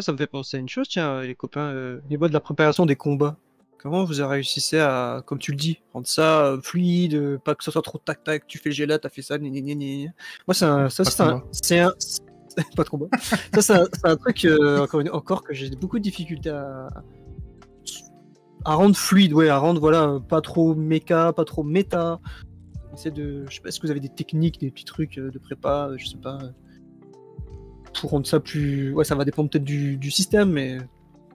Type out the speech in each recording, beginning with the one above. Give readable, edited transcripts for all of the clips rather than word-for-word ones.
Ça me fait penser à une chose, tiens, les copains, au niveau de la préparation des combats. Comment vous réussissez à, comme tu le dis, rendre ça fluide, pas que ça soit trop tac-tac, tu fais le jet là, t'as fait ça, gna, gna, gna, gna. Moi, Pas de combat. pas de combat. Ça, c'est un truc, encore que j'ai beaucoup de difficultés à rendre fluide, ouais, à rendre, voilà, pas trop méca, pas trop méta. Je sais pas, est-ce que vous avez des techniques, des petits trucs de prépa, je sais pas, pour rendre ça plus... Ouais, ça va dépendre peut-être du système, mais...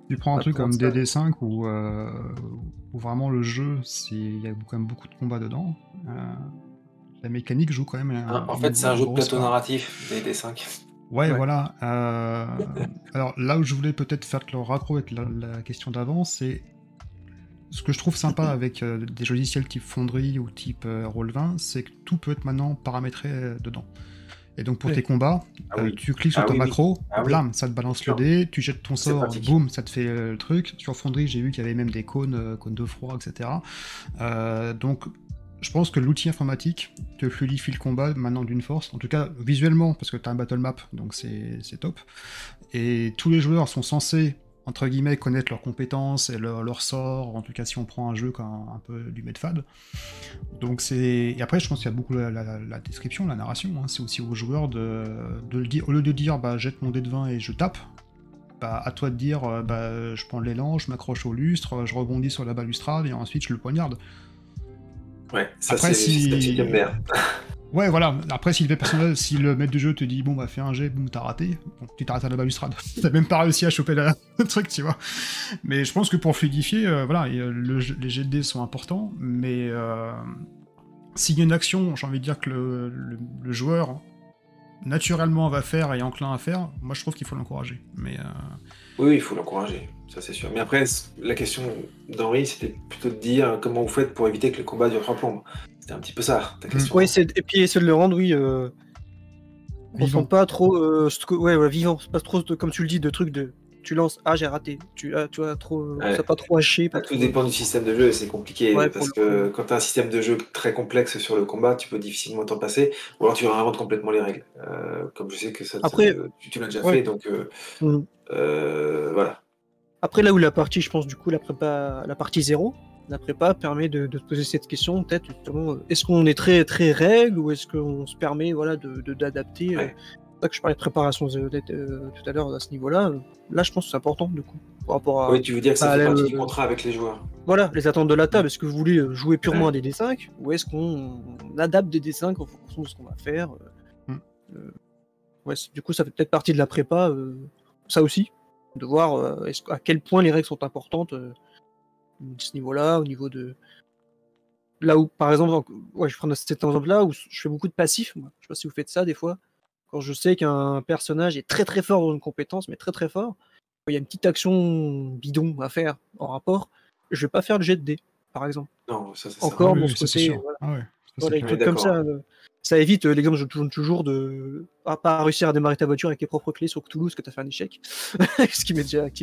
Tu prends un Ouais, truc pour comme rendre ça- DD5 où vraiment le jeu, il y a quand même beaucoup de combats dedans. La mécanique joue quand même En une fait, c'est un jeu de grosse plateau part. narratif, DD5. Ouais, Ouais. voilà. Alors là où je voulais peut-être faire le raccro avec la question d'avant, c'est ce que je trouve sympa avec des logiciels type Foundry ou type Roll20, c'est que tout peut être maintenant paramétré dedans. Et donc pour Ouais. tes combats, Ah oui. tu cliques sur Ah ta oui, oui. macro, Ah oui. blam, ça te balance le Sûr. dé, tu jettes ton C'est sort, pratique. boum, ça te fait le truc. Sur Foundry, j'ai vu qu'il y avait même des cônes de froid, etc. Donc je pense que l'outil informatique te fluidifie le combat maintenant d'une force, en tout cas visuellement, parce que tu as un battle map, donc c'est top. Et tous les joueurs sont censés, entre guillemets, connaître leurs compétences et leurs sorts, en tout cas si on prend un jeu comme un peu du Medfad. Donc c'est... Et après, je pense qu'il y a beaucoup la description, la narration, hein. C'est aussi aux joueurs de le dire, au lieu de dire bah, jette mon dé de 20 et je tape, bah, à toi de dire bah, je prends l'élan, je m'accroche au lustre, je rebondis sur la balustrade et ensuite je le poignarde. Ouais, ça Après, c'est le système qui aime bien. Ouais, voilà. Après, si le maître du jeu te dit, bon, bah, fais un jet, boum, t'as raté, bon, tu t'arrêtes à la balustrade. T'as même pas réussi à choper le truc, tu vois. Mais je pense que pour fluidifier, voilà, les jets de dés sont importants, mais s'il y a une action, j'ai envie de dire que le joueur, naturellement, va faire et est enclin à faire, moi, je trouve qu'il faut l'encourager. Mais Oui, il faut l'encourager, ça c'est sûr. Mais après, la question d'Henri, c'était plutôt de dire comment vous faites pour éviter que le combat dure 3 plombes. C'était un petit peu ça, ta question. Oui, et puis essayer de le rendre, oui, on vivant. sent pas trop, ouais, vivant, c'est pas trop, comme tu le dis, de trucs de, tu lances, j'ai raté, tu vois, trop, Ouais. ça pas trop haché, pas Tout trop... dépend du système de jeu et c'est compliqué Ouais, parce pour que quand tu as un système de jeu très complexe sur le combat, tu peux difficilement t'en passer ou alors tu réinventes complètement les règles. Comme je sais que ça, Après, tu l'as déjà ouais. fait, donc Mhm. voilà. Après, là où la partie, je pense, du coup, la partie 0, la prépa permet de te poser cette question, peut-être, justement, est-ce qu'on est très, très règle ou est-ce qu'on se permet, voilà, d'adapter Ouais. C'est ça que je parlais de préparation tout à l'heure à ce niveau-là. Là, je pense que c'est important, du coup, par rapport à... Oui, tu veux dire que ça à fait partie du contrat avec les joueurs. Voilà, les attentes de la table. Est-ce que vous voulez jouer purement Ouais. à des D5 ou est-ce qu'on adapte des D5 en fonction de ce qu'on va faire ouais, du coup, ça fait peut-être partie de la prépa, ça aussi, de voir à quel point les règles sont importantes de ce niveau-là, au niveau de... Là où, par exemple, ouais, je prends cet exemple-là où je fais beaucoup de passifs. Moi. Je sais pas si vous faites ça des fois. Quand je sais qu'un personnage est très très fort dans une compétence, mais très très fort, il y a une petite action bidon à faire en rapport, je vais pas faire le jet de dés, par exemple. Non, ça sert Encore oui, dans oui, ce ça c'est côté, sûr. voilà. Ah ouais, ça, Voilà, c'est des clair. trucs comme d'accord. ça. Ça évite l'exemple que je tourne toujours de pas réussir à démarrer ta voiture avec tes propres clés sur Cthulhu, parce que t'as fait un échec. Ce qui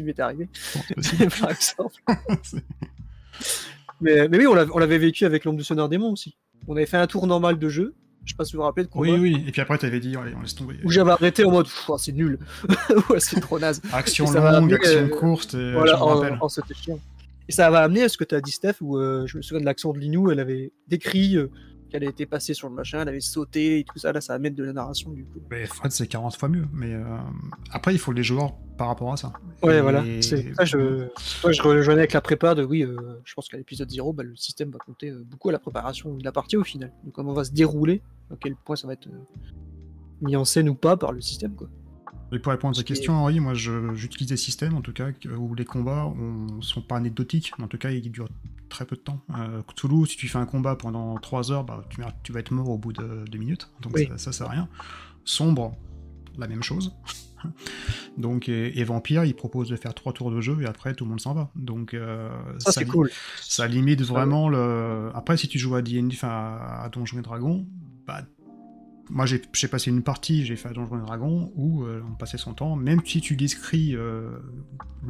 m'était arrivé, Bon, c'est possible. par exemple. Mais oui, on l'avait vécu avec l'ombre du sonneur démon aussi. On avait fait un tour normal de jeu, je sais pas si vous vous rappelez de combat, Oui, oui. Et puis après, t'avais dit, allez, on laisse tomber. où j'avais arrêté en mode c'est nul, ouais, c'est trop naze. Action Et ça m'a longue, amené, action courte, et je voilà, me rappelle. c'était chiant. Et ça m'a amené à ce que tu as dit, Steph, où je me souviens de l'accent de Linou, elle avait décrit qu'elle était passée sur le machin, elle avait sauté et tout ça, là ça va mettre de la narration du coup. Mais Fred, c'est 40 fois mieux. Mais après, il faut les joueurs par rapport à ça. Ouais, Et- voilà. C'est ça, je rejoignais avec la prépa de oui, je pense qu'à l'épisode 0, bah, le système va compter beaucoup à la préparation de la partie au final. Donc comment va se dérouler, à quel point ça va être mis en scène ou pas par le système, quoi. Et pour répondre à ta Ce qui est- question, Henri, moi j'utilise des systèmes en tout cas où les combats sont pas anecdotiques, mais en tout cas ils durent très peu de temps. Cthulhu, si tu fais un combat pendant 3 heures, bah, tu vas être mort au bout de 2 minutes, donc Oui. ça sert à rien. Sombre, la même chose. Donc, et Vampire, il propose de faire 3 tours de jeu et après tout le monde s'en va. Donc Ça c'est cool. ça limite vraiment le. Après, si tu joues à D&D, enfin à Donjons et Dragons, bah moi j'ai passé une partie, j'ai fait à Donjons et Dragons où on passait son temps, même si tu décris le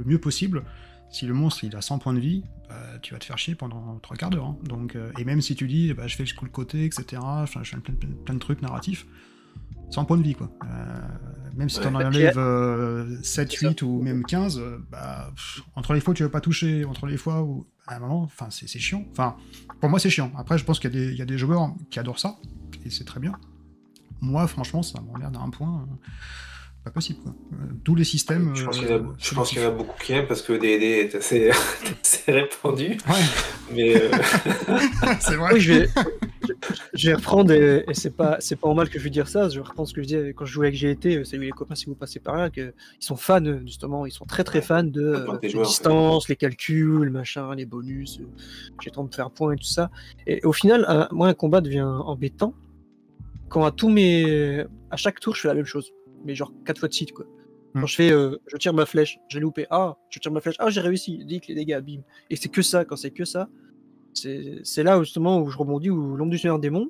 mieux possible, si le monstre il a 100 points de vie, bah, tu vas te faire chier pendant 3 quarts d'heure. Hein. Donc, et même si tu dis bah, je fais le coup de côté, etc., enfin, je fais plein de trucs narratifs, 100 points de vie quoi. Même si tu en enlèves 7, 8 ou même 15, entre les fois où tu vas pas toucher, entre les fois où... À un moment, enfin, c'est chiant. Enfin, pour moi, c'est chiant. Après, je pense qu'il y a des joueurs qui adorent ça, et c'est très bien. Moi, franchement, ça m'emmerde à un point... pas possible, quoi. Tous les systèmes... Je pense qu'il y en a beaucoup qui aiment parce que DD est assez répandu. Ouais. Mais c'est vrai. Oui, je vais reprendre, et c'est pas en mal que je vais dire ça, je reprends ce que je disais quand je jouais avec GT, salut les copains si vous passez par là, ils sont fans, justement, ils sont très fans de les distances, les calculs, machin, les bonus, j'ai tendance de faire point et tout ça. Et au final, moi, un combat devient embêtant quand à chaque tour, je fais la même chose. Mais genre 4 fois de suite, quoi. Quand je fais, je tire ma flèche, j'ai loupé, je tire ma flèche, j'ai réussi, dic, les dégâts, bim. Et c'est que ça, quand c'est que ça, c'est là justement où je rebondis, où l'ombre du Seigneur Démon,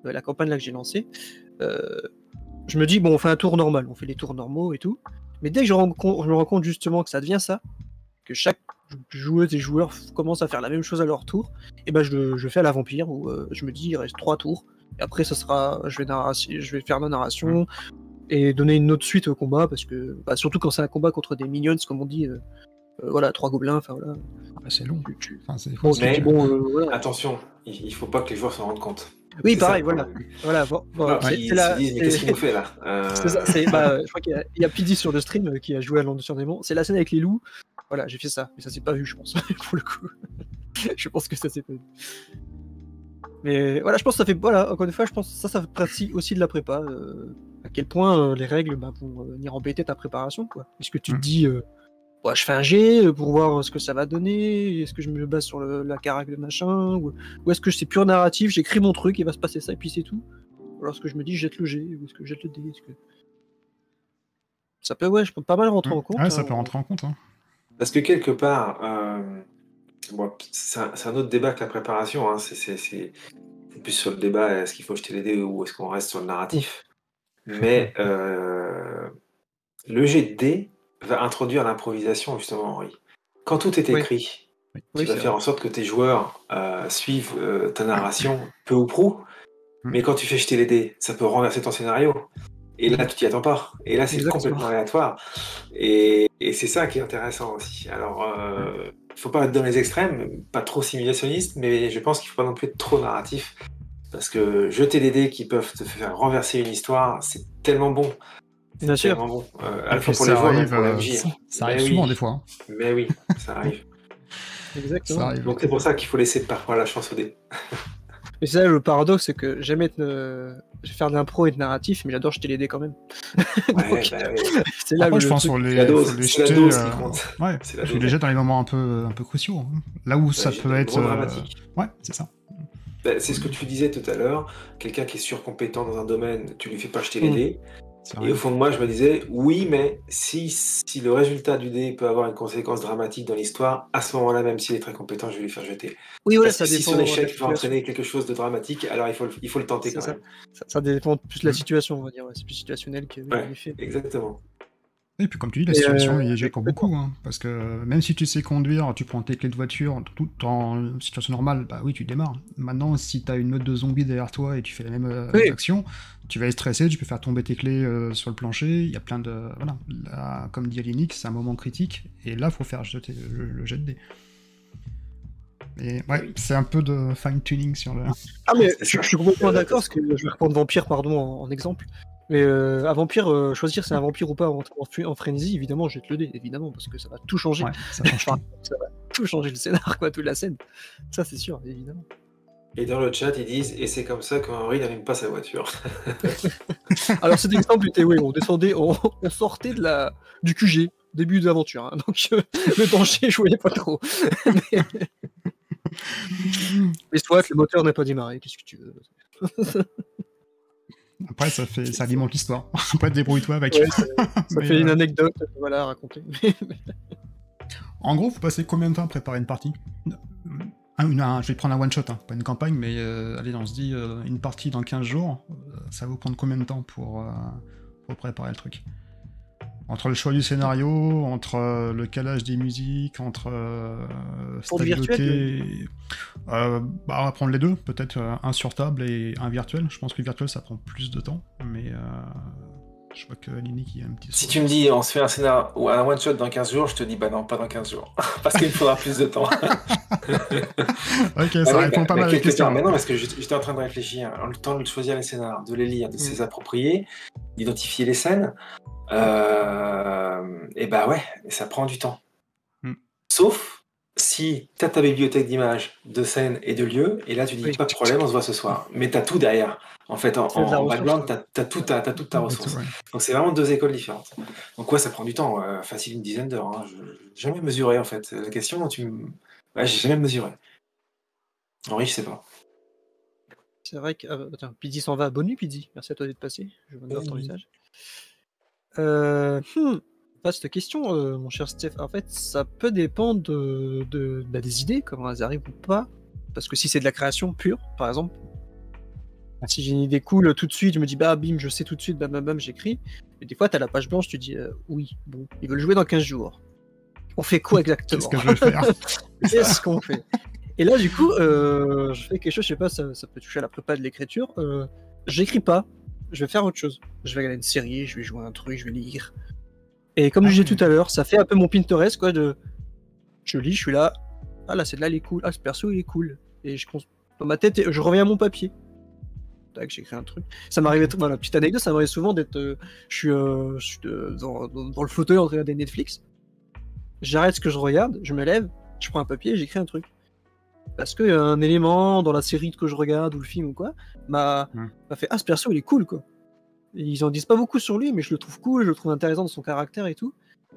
la campagne là que j'ai lancée, je me dis, bon, on fait un tour normal, on fait les tours normaux et tout, mais dès que je me rends compte justement que ça devient ça, que chaque joueuse et joueur commence à faire la même chose à leur tour, et ben je fais à la vampire, où je me dis, il reste 3 tours, et après ça sera, je vais faire ma narration, et donner une autre suite au combat, parce que surtout quand c'est un combat contre des minions, comme on dit, voilà, 3 gobelins, enfin voilà. C'est long. Mais attention, il faut pas que les joueurs s'en rendent compte. Oui, pareil, voilà. Qu'est-ce qu'il nous fait là C'est ça, je crois qu'il y a PD sur le stream qui a joué à l'Onde sur Démon. C'est la scène avec les loups. Voilà, j'ai fait ça, mais ça s'est pas vu, je pense, pour le coup. Je pense que ça s'est pas vu. Mais voilà, je pense que ça fait, voilà, encore une fois, je pense que ça fait partie aussi de la prépa. À quel point les règles vont venir embêter ta préparation, quoi. Est-ce que tu te dis, je fais un G pour voir ce que ça va donner, est-ce que je me base sur la carac de machin, ou est-ce que c'est pur narratif, j'écris mon truc, il va se passer ça et puis c'est tout. Ou alors est-ce que je me dis, je jette le G, ou est-ce que je jette le D, ça peut, je peux pas mal rentrer en compte. Ouais, ça peut rentrer en compte. Hein. Parce que quelque part, c'est un autre débat que la préparation, hein. C'est plus sur le débat, est-ce qu'il faut jeter les dés ou est-ce qu'on reste sur le narratif. Mais le jet de dés va introduire l'improvisation, justement, Henri. Quand tout est écrit, tu vas faire en sorte que tes joueurs suivent ta narration peu ou prou, mais quand tu fais jeter les dés, ça peut renverser ton scénario. Et là, tu t'y attends pas. Et là, c'est complètement aléatoire. Et c'est ça qui est intéressant aussi. Alors, il faut pas être dans les extrêmes, pas trop simulationniste, mais je pense qu'il faut pas non plus être trop narratif. Parce que jeter des dés qui peuvent te faire renverser une histoire, c'est tellement bon. Bien sûr. Bon. À la fois pour les joueurs et pour la MJ. Ça arrive souvent des fois. Hein. Mais oui, ça arrive. Exactement. Ça arrive. Donc c'est pour ça qu'il faut laisser parfois la chance aux dés. Mais c'est là le paradoxe, c'est que je vais faire de l'impro et de narratif, mais j'adore jeter les dés quand même. Donc, c'est là je pense sur les doses jeter. Qui compte. Je les jette dans les moments un peu cruciaux. Hein. Là où ça peut être dramatique. Ouais, c'est ça. C'est ce que tu disais tout à l'heure. Quelqu'un qui est surcompétent dans un domaine, tu lui fais pas jeter les dés. Et au fond de moi, je me disais, oui, mais si le résultat du dé peut avoir une conséquence dramatique dans l'histoire, à ce moment-là, même s'il est très compétent, je vais lui faire jeter. Oui, voilà, ça dépend. Si son échec peut entraîner quelque chose de dramatique, alors il faut le tenter quand même. Ça dépend plus de la situation, on va dire. C'est plus situationnel que l'effet. Exactement. Et puis comme tu dis, la situation y est pour beaucoup, hein, parce que même si tu sais conduire, tu prends tes clés de voiture, tout en situation normale, bah oui, tu démarres. Maintenant, si tu as une meute de zombies derrière toi et tu fais la même action, tu vas être stressé, tu peux faire tomber tes clés sur le plancher, il y a plein de... Voilà, là, comme dit Alinix, c'est un moment critique, et là, il faut faire jeter le jet de dés. Et c'est un peu de fine-tuning sur le... Ah mais je suis complètement d'accord, parce que je vais reprendre Vampire, en exemple. Mais à Vampire, choisir c'est un vampire ou pas en frenzy, évidemment, jette le dé, évidemment, parce que ça va tout changer. Ouais, ça va tout changer le scénar, quoi, toute la scène. Ça, c'est sûr, évidemment. Et dans le chat, ils disent « Et c'est comme ça qu'Henri n'allume pas sa voiture. » Alors cet exemple était, on descendait, on sortait du QG, début de l'aventure, hein, donc le danger, je voyais pas trop. Mais soit le moteur n'a pas démarré, qu'est-ce que tu veux. Après, ça alimente l'histoire. Après, débrouille-toi avec. Ça fait une anecdote, à raconter. En gros, faut passer combien de temps à préparer une partie ? Je vais prendre un one-shot, hein, pas une campagne, mais allez, on se dit une partie dans 15 jours, ça va vous prendre combien de temps pour préparer le truc ? Entre le choix du scénario, entre le calage des musiques, entre stabilité... on va prendre les deux, peut-être un sur table et un virtuel. Je pense que le virtuel, ça prend plus de temps, mais Je vois que Lini qui a un petit... Si tu me dis on se fait un scénar ou un one-shot dans 15 jours, je te dis bah non, pas dans 15 jours. Parce qu'il me faudra plus de temps. Ok, ça répond pas mal à la question. Mais non, parce que j'étais en train de réfléchir. Le temps de choisir les scénars, de les lire, de les approprier, d'identifier les scènes. Et bah ouais, ça prend du temps. Sauf si t'as ta bibliothèque d'images, de scènes et de lieux, et là tu dis pas de problème, on se voit ce soir. Mais t'as tout derrière. En fait, en background, t'as toute ta ressource. Donc c'est vraiment 2 écoles différentes. Donc ouais, ça prend du temps, facile une dizaine d'heures. Hein. J'ai jamais mesuré en fait. La question, j'ai jamais mesuré. Henri, je sais pas. C'est vrai que... attends, Piddy s'en va. Bonne nuit, Piddy. Merci à toi d'être passé. Je viens de voir ton message. Vaste question, mon cher Steph. En fait, ça peut dépendre des idées, comment elles arrivent ou pas. Parce que si c'est de la création pure, par exemple, si j'ai une idée cool tout de suite, je me dis bah bim, je sais tout de suite, bam bam bam, j'écris. Mais des fois, t'as la page blanche, tu dis oui, bon, ils veulent jouer dans 15 jours. On fait quoi exactement? Qu'est-ce que je vais faire? Qu'est-ce qu'on fait? Et là, du coup, je fais quelque chose, je sais pas, ça peut toucher à la prépa de l'écriture. J'écris pas, je vais faire autre chose. Je vais regarder une série, je vais jouer un truc, je vais lire. Et comme je disais tout à l'heure, ça fait un peu mon Pinterest, quoi, je lis, je suis là, ah là, celle-là, elle est cool, ah, ce perso, il est cool. Et dans ma tête, je reviens à mon papier. Tac, j'écris un truc. Ça m'arrivait, voilà, petite anecdote, ça m'arrive souvent d'être, je suis dans le fauteuil en train de regarder Netflix. J'arrête ce que je regarde, je me lève, je prends un papier et j'écris un truc. Parce qu'il y a un élément dans la série que je regarde ou le film ou quoi, m'a fait ah, ce perso, il est cool, quoi. Et ils en disent pas beaucoup sur lui, mais je le trouve cool, je le trouve intéressant dans son caractère et tout.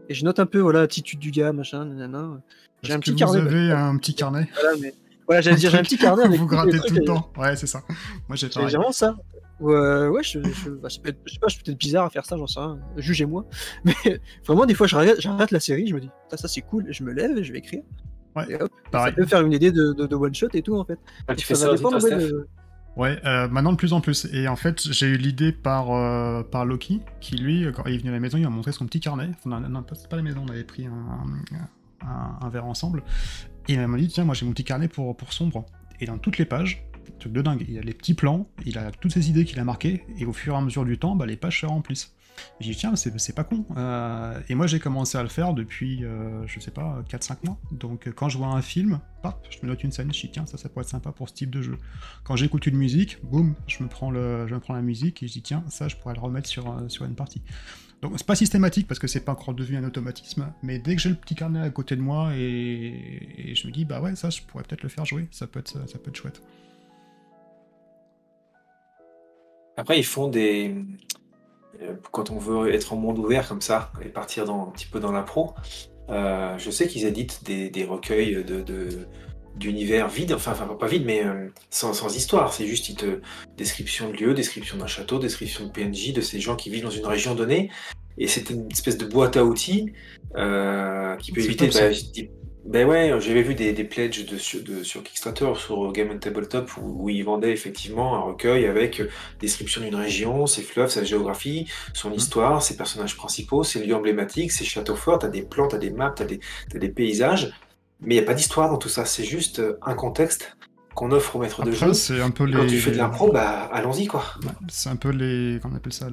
Et je note un peu, voilà, l'attitude du gars, machin, nanana. J'ai un petit carnet. Vous avez un petit carnet. Voilà, mais... voilà, j'allais dire, j'ai un petit carnet avec vous grattez tout le temps. Ouais, c'est ça. Moi, j'ai pareil. J'ai vraiment ça. Ouais, je sais pas, je suis peut-être bizarre à faire ça, j'en sais rien. Jugez-moi. Mais vraiment, des fois, j'arrête la série, je me dis, ça c'est cool, je me lève et je vais écrire. Ouais, et hop, pareil. Ça peut faire une idée de one shot et tout, en fait. Tu fais ça dépend, Ouais, maintenant de plus en plus. Et en fait, j'ai eu l'idée par Loki, qui lui, quand il est venu à la maison, il m'a montré son petit carnet. Enfin, non, c'est pas la maison, on avait pris un verre ensemble. Et il m'a dit, tiens, moi j'ai mon petit carnet pour sombre. Et dans toutes les pages, truc de dingue, il a les petits plans, il a toutes ces idées qu'il a marquées, et au fur et à mesure du temps, les pages se remplissent. J'ai dit, tiens, c'est pas con. Et moi, j'ai commencé à le faire depuis, je sais pas, 4-5 mois. Donc, quand je vois un film, pap, je me note une scène, je dis, tiens, ça pourrait être sympa pour ce type de jeu. Quand j'écoute une musique, boum, je me prends la musique et je dis, tiens, ça, je pourrais le remettre sur une partie. Donc, c'est pas systématique parce que c'est pas encore devenu un automatisme, mais dès que j'ai le petit carnet à côté de moi et je me dis, bah ouais, ça, je pourrais peut-être le faire jouer, ça peut être chouette. Après, ils font des... Quand on veut être en monde ouvert comme ça, et partir un petit peu dans l'impro, je sais qu'ils éditent des recueils d'univers vides, enfin pas vides, mais sans histoire. C'est juste description de lieu, description d'un château, description de PNJ, de ces gens qui vivent dans une région donnée, et c'est une espèce de boîte à outils qui peut éviter... Ben ouais, j'avais vu des pledges sur Kickstarter, sur Game & Tabletop, où ils vendaient effectivement un recueil avec description d'une région, ses fleuves, sa géographie, son histoire, ses personnages principaux, ses lieux emblématiques, ses châteaux forts, t'as des plans, t'as des maps, t'as des paysages, mais il n'y a pas d'histoire dans tout ça, c'est juste un contexte qu'on offre au maître de jeu. C'est un peu quand tu fais de l'impro, bah allons-y quoi. C'est un peu comment on appelle ça,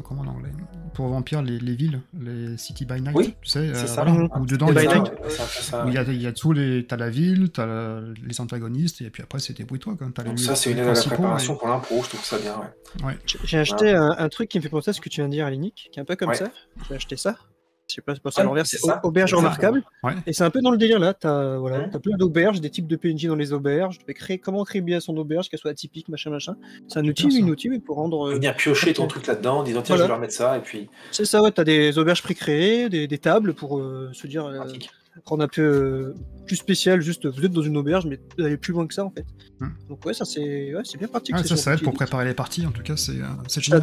comment en anglais? Pour Vampire, les villes, les City by Night, oui, tu sais, c'est ça. Voilà, où dedans, il y a tous t'as la ville, t'as les antagonistes, et puis après, c'est débrouille-toi. Donc ça, c'est une aide à la préparation pour l'impro, je trouve ça bien, ouais. J'ai acheté un truc qui me fait penser à ce que tu viens de dire, Alinic, qui est un peu comme ça. J'ai acheté ça. Je sais pas, c'est pas ça à l'envers, c'est auberge remarquable. Ouais. Et c'est un peu dans le délire là. T'as plein d'auberges, des types de PNJ dans les auberges. Tu peux comment créer bien son auberge, qu'elle soit atypique, machin. C'est un outil, mais pour rendre. Venir piocher ton truc là-dedans, en disant tiens, je vais leur mettre ça, et puis. C'est ça, ouais. T'as des auberges précréées, des tables pour se dire. Rendre un peu plus spécial, juste vous êtes dans une auberge, mais d'aller plus loin que ça en fait. Donc ouais, ça c'est bien pratique. Ça aide pour préparer les parties, en tout cas, c'est génial.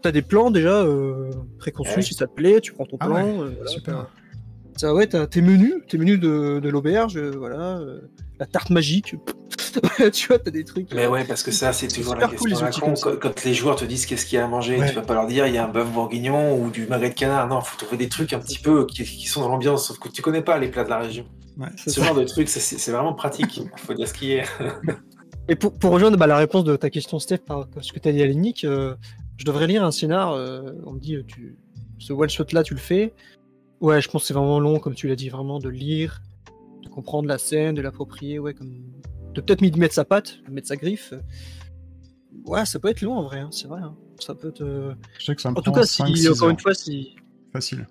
T'as des plans déjà préconçus si ça te plaît, tu prends ton plan. Super. Ça, ouais, t'as tes menus de l'auberge, la tarte magique. Tu vois, t'as des trucs. Mais ouais, parce que ça, c'est toujours la question quand les joueurs te disent qu'est-ce qu'il y a à manger, tu vas pas leur dire il y a un bœuf bourguignon ou du magret de canard. Non, faut trouver des trucs un petit peu qui sont dans l'ambiance, sauf que tu connais pas les plats de la région. Ce genre de trucs, c'est vraiment pratique. Faut dire ce qui est. Et pour rejoindre la réponse de ta question, Steph, par ce que tu as dit à Nick, je devrais lire un scénar. On me dit, ce one-shot-là, tu le fais. Ouais, je pense que c'est vraiment long, comme tu l'as dit, vraiment de lire, de comprendre la scène, de l'approprier, ouais, de peut-être mettre sa patte, de mettre sa griffe. Ouais, ça peut être long en vrai, hein, c'est vrai. Hein. Ça peut être. Je sais que ça me en tout prend cas, 5-6 encore heures. une fois, si. Facile.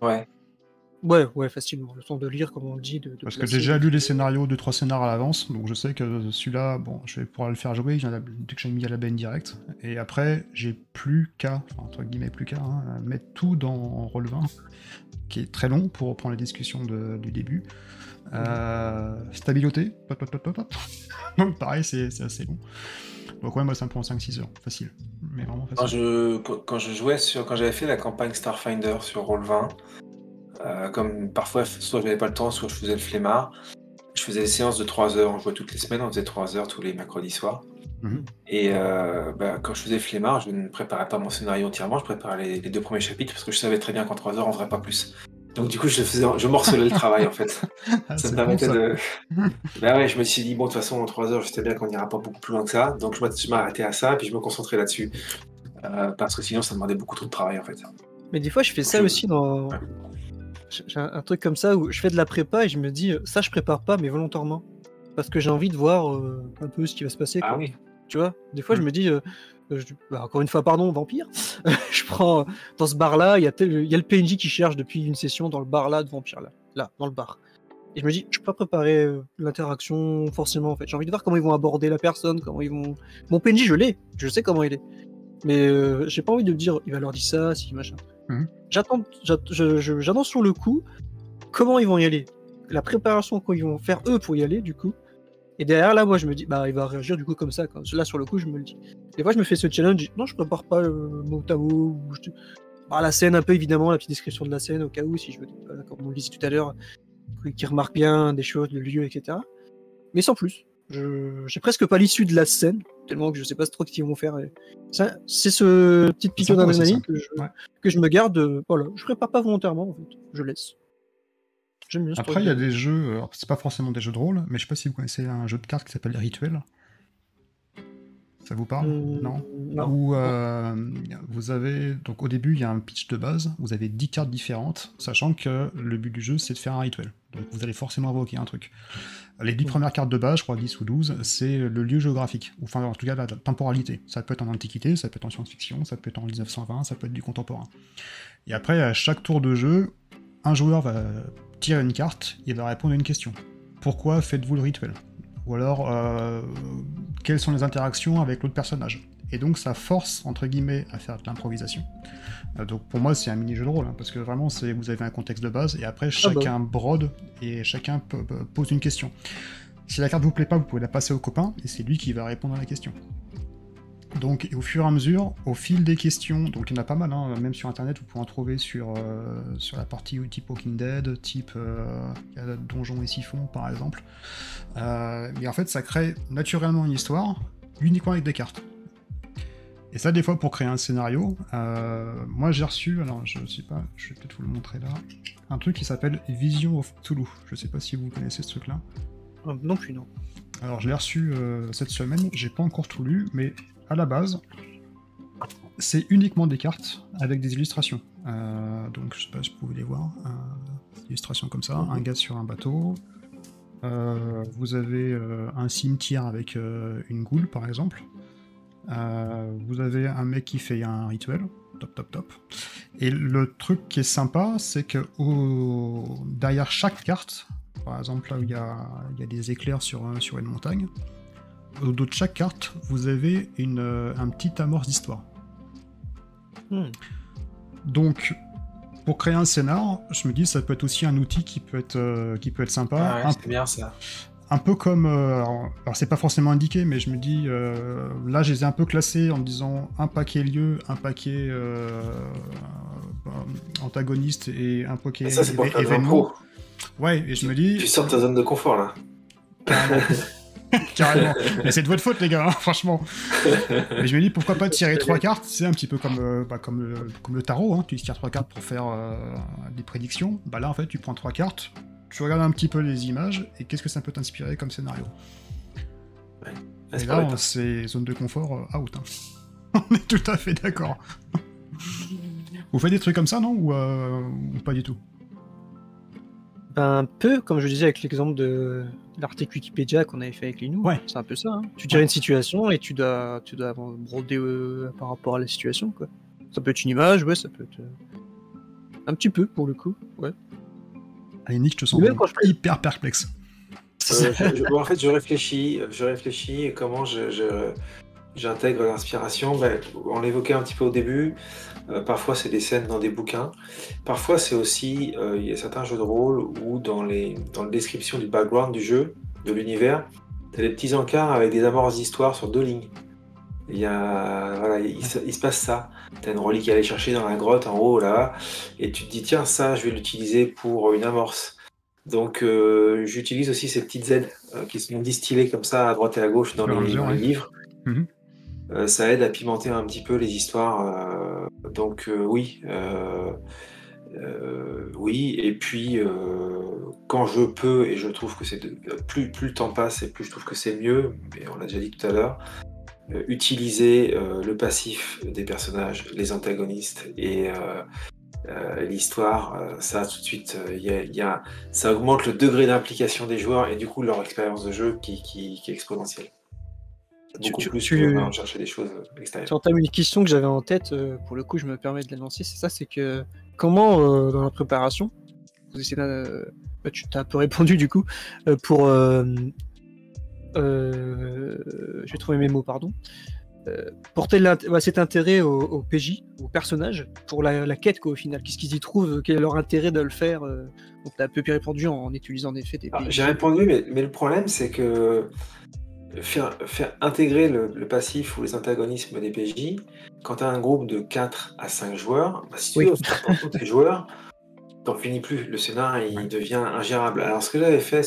Ouais, facilement. Le temps de lire, comme on le dit. Parce que j'ai déjà lu les scénarios, 2-3 scénarios à l'avance, donc je sais que celui-là, bon, je vais pouvoir le faire jouer, dès que j'ai mis à la benne direct. Et après, j'ai plus qu'à, entre guillemets plus qu'à, mettre tout dans Roll20, qui est très long pour reprendre la discussion du début. Stabilité, donc pareil, c'est assez long. Donc ouais, moi ça me prend 5-6 heures, facile. Mais vraiment facile. Quand j'avais fait la campagne Starfinder sur Roll20, comme parfois, soit je n'avais pas le temps, soit je faisais le flemmard. Je faisais des séances de 3 heures, on jouait toutes les semaines, on faisait 3 heures tous les mercredis soirs. Et quand je faisais le flemmard, je ne préparais pas mon scénario entièrement, je préparais les 2 premiers chapitres parce que je savais très bien qu'en 3 heures, on ne ferait pas plus. Donc du coup, je morcelais le travail en fait. Ça me permettait de... Bah ouais, je me suis dit, bon, de toute façon, en 3 heures, je sais bien qu'on n'ira pas beaucoup plus loin que ça. Donc je m'arrêtais à ça, puis je me concentrais là-dessus. Parce que sinon, ça demandait beaucoup trop de travail en fait. Mais des fois, je fais ça aussi dans... Ouais. J'ai un truc comme ça où je fais de la prépa et je me dis, ça, je prépare pas, mais volontairement. Parce que j'ai envie de voir un peu ce qui va se passer. Ah oui. Tu vois, des fois, je me dis, encore une fois, pardon, vampire. Je prends dans ce bar-là, il y a le PNJ qui cherche depuis une session dans le bar-là de vampire, là, dans le bar. Et je me dis, je peux pas préparer l'interaction forcément, en fait. J'ai envie de voir comment ils vont aborder la personne, comment ils vont... Mon PNJ, je sais comment il est. Mais j'ai pas envie de me dire, il va leur dire ça, si, machin. J'attends sur le coup comment ils vont y aller, la préparation qu'ils vont faire eux pour y aller, du coup. Et derrière, là, moi, je me dis, il va réagir du coup comme ça. Là, sur le coup, je me le dis. Des fois, je me fais ce challenge, non, je prépare pas mot à mot. La scène, un peu, évidemment, la petite description de la scène, au cas où, si je veux, comme on le disait tout à l'heure, qui remarque bien des choses, le lieu, etc. Mais sans plus. J'ai presque pas l'issue de la scène, tellement que je sais pas trop ce qu'ils vont faire. C'est ce petit piqueur d'adrénaline que je me garde. Voilà, je prépare pas volontairement, en fait. Je laisse. Après, il y a des jeux, alors c'est pas forcément des jeux de rôle, mais je sais pas si vous connaissez un jeu de cartes qui s'appelle Rituel. Ça vous parle? Non. Où vous avez, donc au début, il y a un pitch de base, vous avez 10 cartes différentes, sachant que le but du jeu, c'est de faire un rituel. Donc vous allez forcément invoquer un truc. Les 10 premières cartes de base, je crois 10 ou 12, c'est le lieu géographique, ou enfin en tout cas la temporalité. Ça peut être en antiquité, ça peut être en science-fiction, ça peut être en 1920, ça peut être du contemporain. Et après, à chaque tour de jeu, un joueur va tirer une carte, il va répondre à une question. Pourquoi faites-vous le rituel? Ou alors, quelles sont les interactions avec l'autre personnage? Et donc ça force, entre guillemets, à faire de l'improvisation. Donc pour moi, c'est un mini-jeu de rôle, parce que vraiment, vous avez un contexte de base, et après, chacun brode, et chacun pose une question. Si la carte vous plaît pas, vous pouvez la passer au copain, et c'est lui qui va répondre à la question. Donc, au fur et à mesure, au fil des questions, donc il y en a pas mal, même sur internet, vous pouvez en trouver sur la partie type Walking Dead, type Donjons et Siphons, par exemple. Mais en fait, ça crée naturellement une histoire, uniquement avec des cartes. Et ça, des fois, pour créer un scénario, moi j'ai reçu, alors je sais pas, je vais peut-être vous le montrer là, un truc qui s'appelle Vision of Cthulhu. Je sais pas si vous connaissez ce truc-là. Non plus, non. Alors je l'ai reçu cette semaine, j'ai pas encore tout lu, mais à la base, c'est uniquement des cartes avec des illustrations. Donc je sais pas si vous pouvez les voir. Illustrations comme ça, un gars sur un bateau. Vous avez un cimetière avec une goule, par exemple. Vous avez un mec qui fait un rituel. Top. Et le truc qui est sympa, c'est que derrière chaque carte, par exemple là où il y a des éclairs sur une montagne, au dos de chaque carte, vous avez un petit amorce d'histoire. Donc, pour créer un scénar, je me dis ça peut être aussi un outil qui peut être sympa. C'est bien ça. Un peu comme... alors c'est pas forcément indiqué, mais je me dis... là, je les ai un peu classés en me disant un paquet lieu, un paquet antagoniste et un paquet événement. Ouais, et je me dis... Tu sors de ta zone de confort, là. Carrément. Mais c'est de votre faute, les gars, franchement. Mais je me dis, pourquoi pas tirer 3 cartes? C'est un petit peu comme le tarot, tu tires 3 cartes pour faire des prédictions. Là, en fait, tu prends 3 cartes, tu regardes un petit peu les images, et qu'est-ce que ça peut t'inspirer comme scénario? Et là, c'est zone de confort out. Hein. On est tout à fait d'accord. Vous faites des trucs comme ça, non, ou pas du tout? Ben, un peu, comme je disais avec l'exemple de l'article Wikipédia qu'on avait fait avec Linou, c'est un peu ça. Hein. Tu dirais une situation et tu dois broder par rapport à la situation, quoi. Ça peut être une image, ça peut être un petit peu pour le coup, Allez, Nick, je te sens hyper perplexe. En fait, je réfléchis comment j'intègre l'inspiration. On l'évoquait un petit peu au début. Parfois, c'est des scènes dans des bouquins. Parfois, c'est aussi, il y a certains jeux de rôle où dans la description du background du jeu, de l'univers, tu as des petits encarts avec des amorces d'histoire sur 2 lignes. Il se passe ça. Tu as une relique à aller chercher dans la grotte en haut, là, et tu te dis, tiens, ça, je vais l'utiliser pour une amorce. Donc, j'utilise aussi ces petites aides qui sont distillées comme ça à droite et à gauche dans les livres. Ça aide à pimenter un petit peu les histoires. Donc, oui. Oui, et puis quand je peux, et je trouve que plus le temps passe et plus je trouve que c'est mieux, mais on l'a déjà dit tout à l'heure, utiliser le passif des personnages, les antagonistes et l'histoire, ça tout de suite, ça augmente le degré d'implication des joueurs et du coup leur expérience de jeu qui est exponentielle. Beaucoup plus que chercher des choses extérieures. Tu entames une question que j'avais en tête, pour le coup je me permets de l'annoncer, c'est ça, c'est que comment dans la préparation, vous essayez tu t'as un peu répondu du coup, pour je vais trouver mes mots, pardon. Porter cet intérêt au PJ, au personnage, pour la quête quoi, au final. Qu'est-ce qu'ils y trouvent? Quel est leur intérêt de le faire? Donc t'as un peu répondu en utilisant en effet des PJ. J'ai répondu, mais le problème c'est que faire intégrer le passif ou les antagonismes des PJ, quand tu as un groupe de 4 à 5 joueurs, si tu veux, pour tous tes joueurs, t'en finis plus. Le scénar, il devient ingérable. Alors, ce que j'ai fait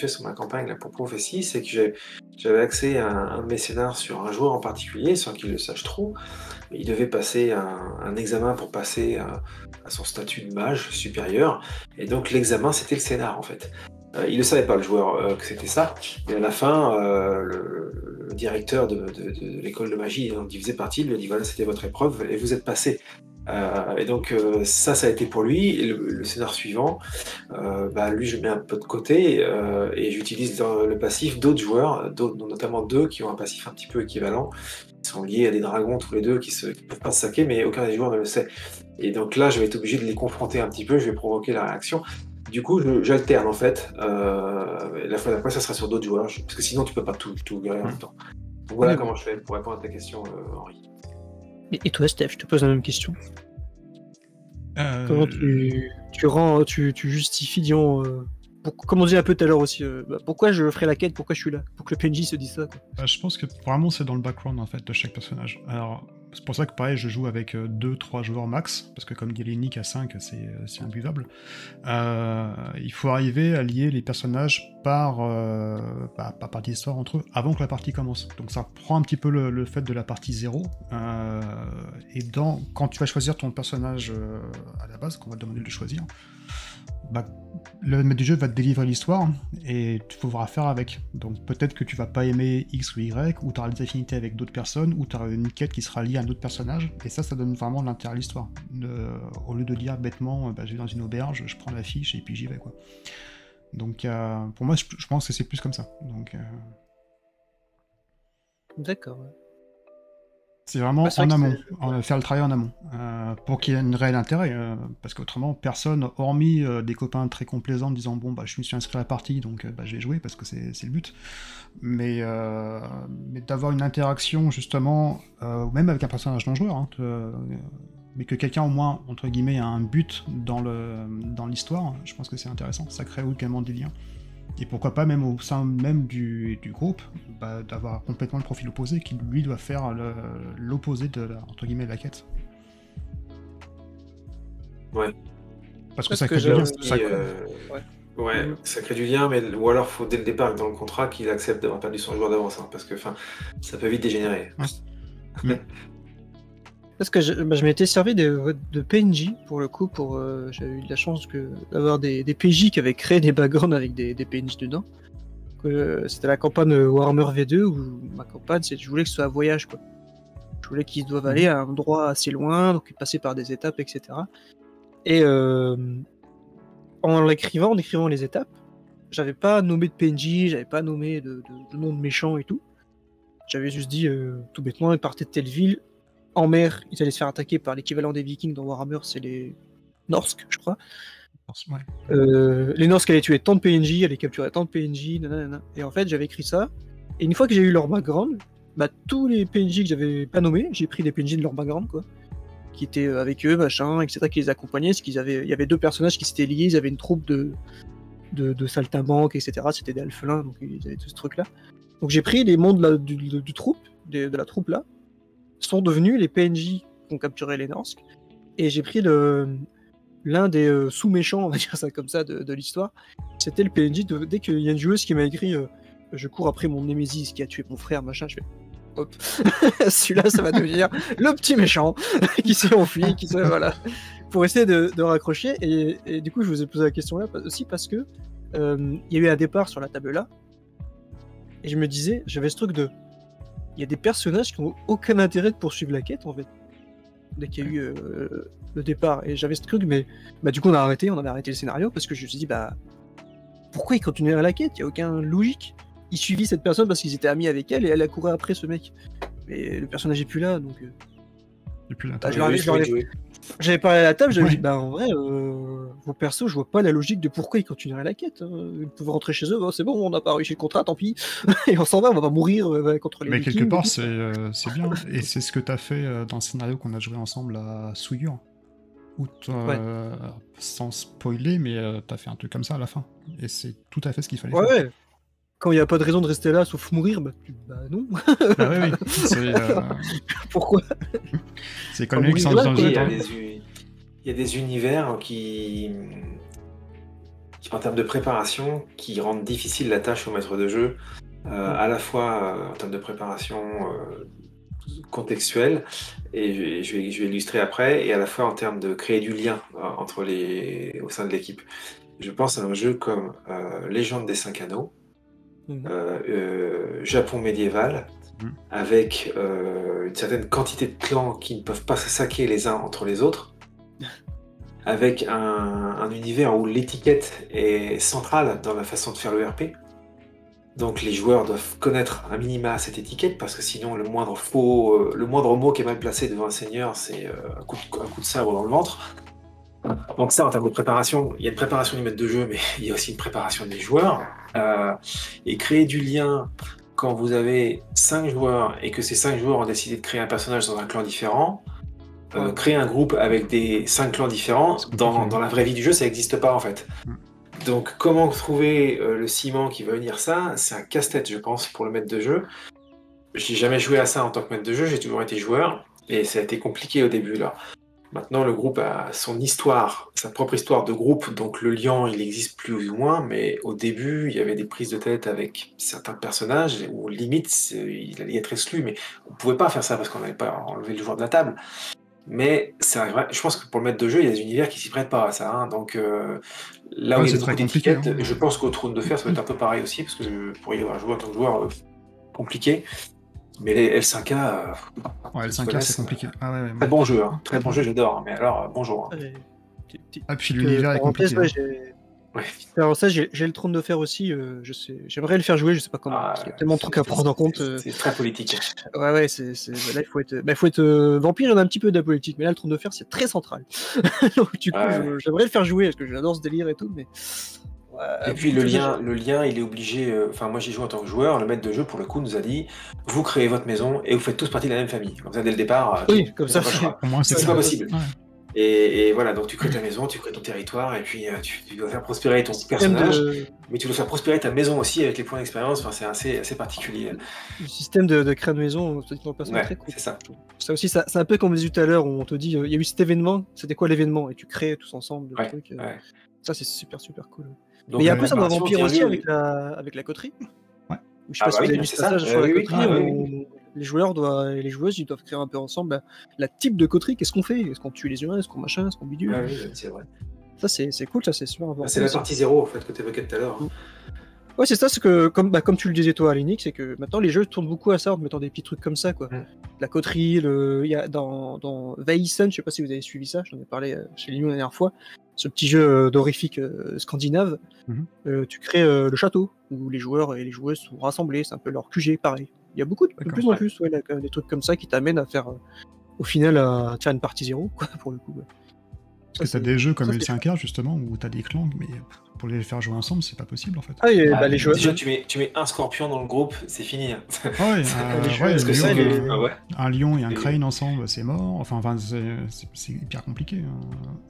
sur ma campagne là, pour Prophétie, c'est que j'avais accès à un de mes scénars sur un joueur en particulier, sans qu'il le sache trop. Il devait passer un examen pour passer à son statut de mage supérieur. Et donc, l'examen, c'était le scénar, en fait. Il ne savait pas, le joueur, que c'était ça. Et à la fin, le directeur de l'école de magie dont il faisait partie lui a dit, voilà, c'était votre épreuve et vous êtes passé. Et donc ça a été pour lui. Et le scénar suivant, lui je le mets un peu de côté et j'utilise dans le passif d'autres joueurs, notamment 2 qui ont un passif un petit peu équivalent. Ils sont liés à des dragons tous les 2 qui ne peuvent pas se saquer, mais aucun des joueurs ne le sait. Et donc là, je vais être obligé de les confronter un petit peu, je vais provoquer la réaction. Du coup, j'alterne en fait. La fois d'après, ça sera sur d'autres joueurs, parce que sinon tu peux pas tout gérer en même temps. Donc voilà comment je fais pour répondre à ta question, Henri. Et toi, Steph, je te pose la même question. Comment tu justifies, disons, comme on disait un peu tout à l'heure aussi, pourquoi je ferai la quête, pourquoi je suis là, pour que le PNJ se dise ça, quoi. Je pense que vraiment c'est dans le background en fait de chaque personnage. Alors c'est pour ça que pareil je joue avec 2-3 joueurs max, parce que comme dit Nick à 5 c'est imbuvable. Il faut arriver à lier les personnages par partie d'histoire entre eux avant que la partie commence. Donc ça prend un petit peu le fait de la partie 0. Et quand tu vas choisir ton personnage à la base, qu'on va te demander de le choisir, le maître du jeu va te délivrer l'histoire et tu devras faire avec. Donc peut-être que tu vas pas aimer X ou Y, ou tu auras des affinités avec d'autres personnes, ou tu auras une quête qui sera liée à un autre personnage, et ça donne vraiment de l'intérêt à l'histoire. Au lieu de dire bêtement, je vais dans une auberge, je prends la fiche et puis j'y vais, quoi. Donc pour moi, je pense que c'est plus comme ça. Donc, D'accord. C'est vraiment en amont, faire le travail en amont, pour qu'il y ait un réel intérêt, parce qu'autrement, personne, hormis des copains très complaisants, disant bon, je me suis inscrit à la partie, donc je vais jouer, parce que c'est le but. Mais d'avoir une interaction, justement, même avec un personnage non joueur, mais que quelqu'un, au moins, entre guillemets, a un but dans l'histoire, je pense que c'est intéressant, ça crée également des liens. Et pourquoi pas même au sein même du groupe, d'avoir complètement le profil opposé qui lui doit faire l'opposé de entre guillemets de la quête. Ouais. Parce que ça crée du lien. Ça crée du lien, ou alors faut dès le départ dans le contrat qu'il accepte d'avoir perdu son joueur d'avance, parce que ça peut vite dégénérer. Parce que je m'étais servi de PNJ pour le coup, j'avais eu de la chance d'avoir des PJ qui avaient créé des backgrounds avec des PNJ dedans. C'était la campagne Warhammer V2 où ma campagne, je voulais que ce soit un voyage, quoi. Je voulais qu'ils doivent aller à un endroit assez loin, donc passer par des étapes, etc. Et en écrivant les étapes, j'avais pas nommé de PNJ, j'avais pas nommé de nom de méchant et tout. J'avais juste dit tout bêtement, ils partaient de telle ville. En mer, ils allaient se faire attaquer par l'équivalent des Vikings dans Warhammer, c'est les Norsk, je crois. Ouais. Les Norsk allaient tuer tant de PNJ, allaient capturer tant de PNJ, nanana. Et en fait, j'avais écrit ça. Et une fois que j'ai eu leur background, tous les PNJ que j'avais pas nommés, j'ai pris des PNJ de leur background, quoi. Qui étaient avec eux, machin, etc., qui les accompagnaient. Il y avait deux personnages qui s'étaient liés, ils avaient une troupe de saltimbanques, etc. C'était des alphelins, donc ils avaient tout ce truc-là. Donc j'ai pris les mondes du troupe, de la troupe là, sont devenus les PNJ qui ont capturé les Norsk, et j'ai pris l'un des sous-méchants, on va dire ça comme ça, de l'histoire. C'était le PNJ, dès qu'il y a une joueuse qui m'a écrit je cours après mon Némésis qui a tué mon frère, machin, je fais hop, celui-là ça va devenir le petit méchant qui s'est enfui, voilà, pour essayer de raccrocher. Et du coup je vous ai posé la question là aussi parce que il y a eu un départ sur la table là, et je me disais, j'avais ce truc il y a des personnages qui n'ont aucun intérêt de poursuivre la quête en fait, dès qu'il y a eu le départ, et j'avais ce truc, mais du coup on avait arrêté le scénario parce que je me suis dit pourquoi ils continueraient la quête, il n'y a aucun logique. Ils suivaient cette personne parce qu'ils étaient amis avec elle et elle a couru après ce mec. Mais le personnage n'est plus là, donc. Et puis là, j'avais parlé à la table, j'avais dit en vrai, vos persos, je vois pas la logique de pourquoi ils continueraient la quête. Ils pouvaient rentrer chez eux, c'est bon, on n'a pas réussi le contrat, tant pis. Et on s'en va, on va pas mourir contre les Mais Vikings, quelque part, c'est bien. Et c'est ce que t'as fait dans le scénario qu'on a joué ensemble à Souillure. Où sans spoiler, mais t'as fait un truc comme ça à la fin. Et c'est tout à fait ce qu'il fallait faire. Ouais. Quand il n'y a pas de raison de rester là sauf mourir, non. Oui. Pourquoi? C'est comme lui qui s'en dans le jeu. Il y a des univers qui, en termes de préparation, qui rendent difficile la tâche au maître de jeu, à la fois en termes de préparation contextuelle, et je vais illustrer après, et à la fois en termes de créer du lien au sein de l'équipe. Je pense à un jeu comme Légende des 5 Anneaux, Japon médiéval, avec une certaine quantité de clans qui ne peuvent pas se saquer les uns entre les autres, avec un univers où l'étiquette est centrale dans la façon de faire le RP. Donc les joueurs doivent connaître un minima cette étiquette, parce que sinon le moindre mot qui est mal placé devant un seigneur, c'est un coup de sabre dans le ventre. Donc ça, en termes de préparation, il y a une préparation du maître de jeu, mais il y a aussi une préparation des joueurs. Et créer du lien quand vous avez 5 joueurs et que ces 5 joueurs ont décidé de créer un personnage dans un clan différent, créer un groupe avec des 5 clans différents, dans la vraie vie du jeu, ça n'existe pas en fait. Donc comment trouver le ciment qui va unir ça, c'est un casse-tête, je pense, pour le maître de jeu. J'ai jamais joué à ça en tant que maître de jeu, j'ai toujours été joueur, et ça a été compliqué au début là. Maintenant, le groupe a son histoire, sa propre histoire de groupe, donc le lien, il existe plus ou moins, mais au début, il y avait des prises de tête avec certains personnages, où limite, il allait être exclu, mais on ne pouvait pas faire ça parce qu'on n'avait pas enlevé le joueur de la table. Mais je pense que pour le maître de jeu, il y a des univers qui s'y prêtent pas à ça, hein, donc là où il y a beaucoup d'étiquettes, je pense qu'au Trône de Fer, ça va être un peu pareil aussi, parce que pour y avoir joué en tant que joueur, compliqué. Mais les L5A... L5A, c'est compliqué. Très bon jeu, hein. Très bon jeu, j'adore. Mais alors, bonjour. Hein. Puis l'univers est compliqué. Alors ça, j'ai le Trône de Fer aussi. J'aimerais le faire jouer, je sais pas comment. Parce qu'il y a tellement de trucs à prendre en compte. C'est très politique. Ouais, là, il faut être vampire, il y en a un petit peu de la politique, mais là, le Trône de Fer, c'est très central. Donc, du coup, j'aimerais le faire jouer, parce que j'adore ce délire et tout, mais... Et puis le lien, il est obligé. Enfin, moi j'ai joué en tant que joueur. Le maître de jeu, pour le coup, nous a dit vous créez votre maison et vous faites tous partie de la même famille. Comme ça, dès le départ. Oui, comme ça, c'est pas possible. Ouais. Et voilà, donc tu crées ta maison, tu crées ton territoire, et puis tu dois faire prospérer ton personnage, mais tu dois faire prospérer ta maison aussi avec les points d'expérience. Enfin, c'est assez particulier. Le système de créer une maison, c'est très cool. C'est ça. Ça aussi, c'est un peu comme on disait tout à l'heure, où on te dit il y a eu cet événement, c'était quoi l'événement, et tu crées tous ensemble le truc. Ça, c'est super cool. Donc, mais il y a un peu ça dans Vampire aussi avec la coterie. Ouais. Je sais pas si vous avez vu ce passage sur la coterie où les joueurs et les joueuses ils doivent créer un peu ensemble la type de coterie. Qu'est-ce qu'on fait? Est-ce qu'on tue les humains? Est-ce qu'on machin? Est-ce qu'on bidule? Oui, c'est vrai. Ça, c'est cool, ça, c'est super important. C'est la partie 0 en fait que tu évoquais tout à l'heure. Ouais, c'est ça, c'est que, comme tu le disais toi, Alinix, c'est que maintenant les jeux tournent beaucoup à ça en te mettant des petits trucs comme ça, quoi. La coterie, il y a dans Vaisen, je sais pas si vous avez suivi ça, j'en ai parlé chez Lilian la dernière fois, ce petit jeu d'horrifique scandinave, tu crées le château, où les joueurs et les joueuses sont rassemblés, c'est un peu leur QG, pareil. Il y a beaucoup de plus en plus, des trucs comme ça qui t'amènent à faire, au final, à faire une partie 0, quoi, pour le coup. Ouais. Parce que t'as des jeux comme L5R justement où t'as des clans, mais pour les faire jouer ensemble, c'est pas possible en fait. Les joueurs. Déjà, tu mets un scorpion dans le groupe, c'est fini. Un lion et un crane ensemble, c'est mort. Enfin c'est hyper compliqué.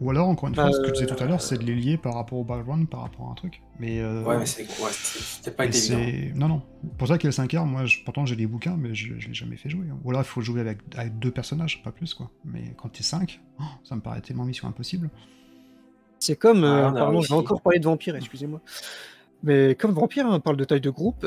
Ou alors, encore une fois, ce que tu disais tout à l'heure, c'est de les lier par rapport au background, par rapport à un truc. Mais mais c'est pas évident. Non. Pour ça qu'L5R, moi, pourtant j'ai les bouquins, mais je l'ai jamais fait jouer. Ou alors, il faut jouer avec 2 personnages, pas plus, quoi. Mais quand t'es 5, ça me paraît tellement mission impossible. C'est comme... pardon, je vais encore parler de Vampire, excusez-moi. Mais comme Vampire, on parle de taille de groupe,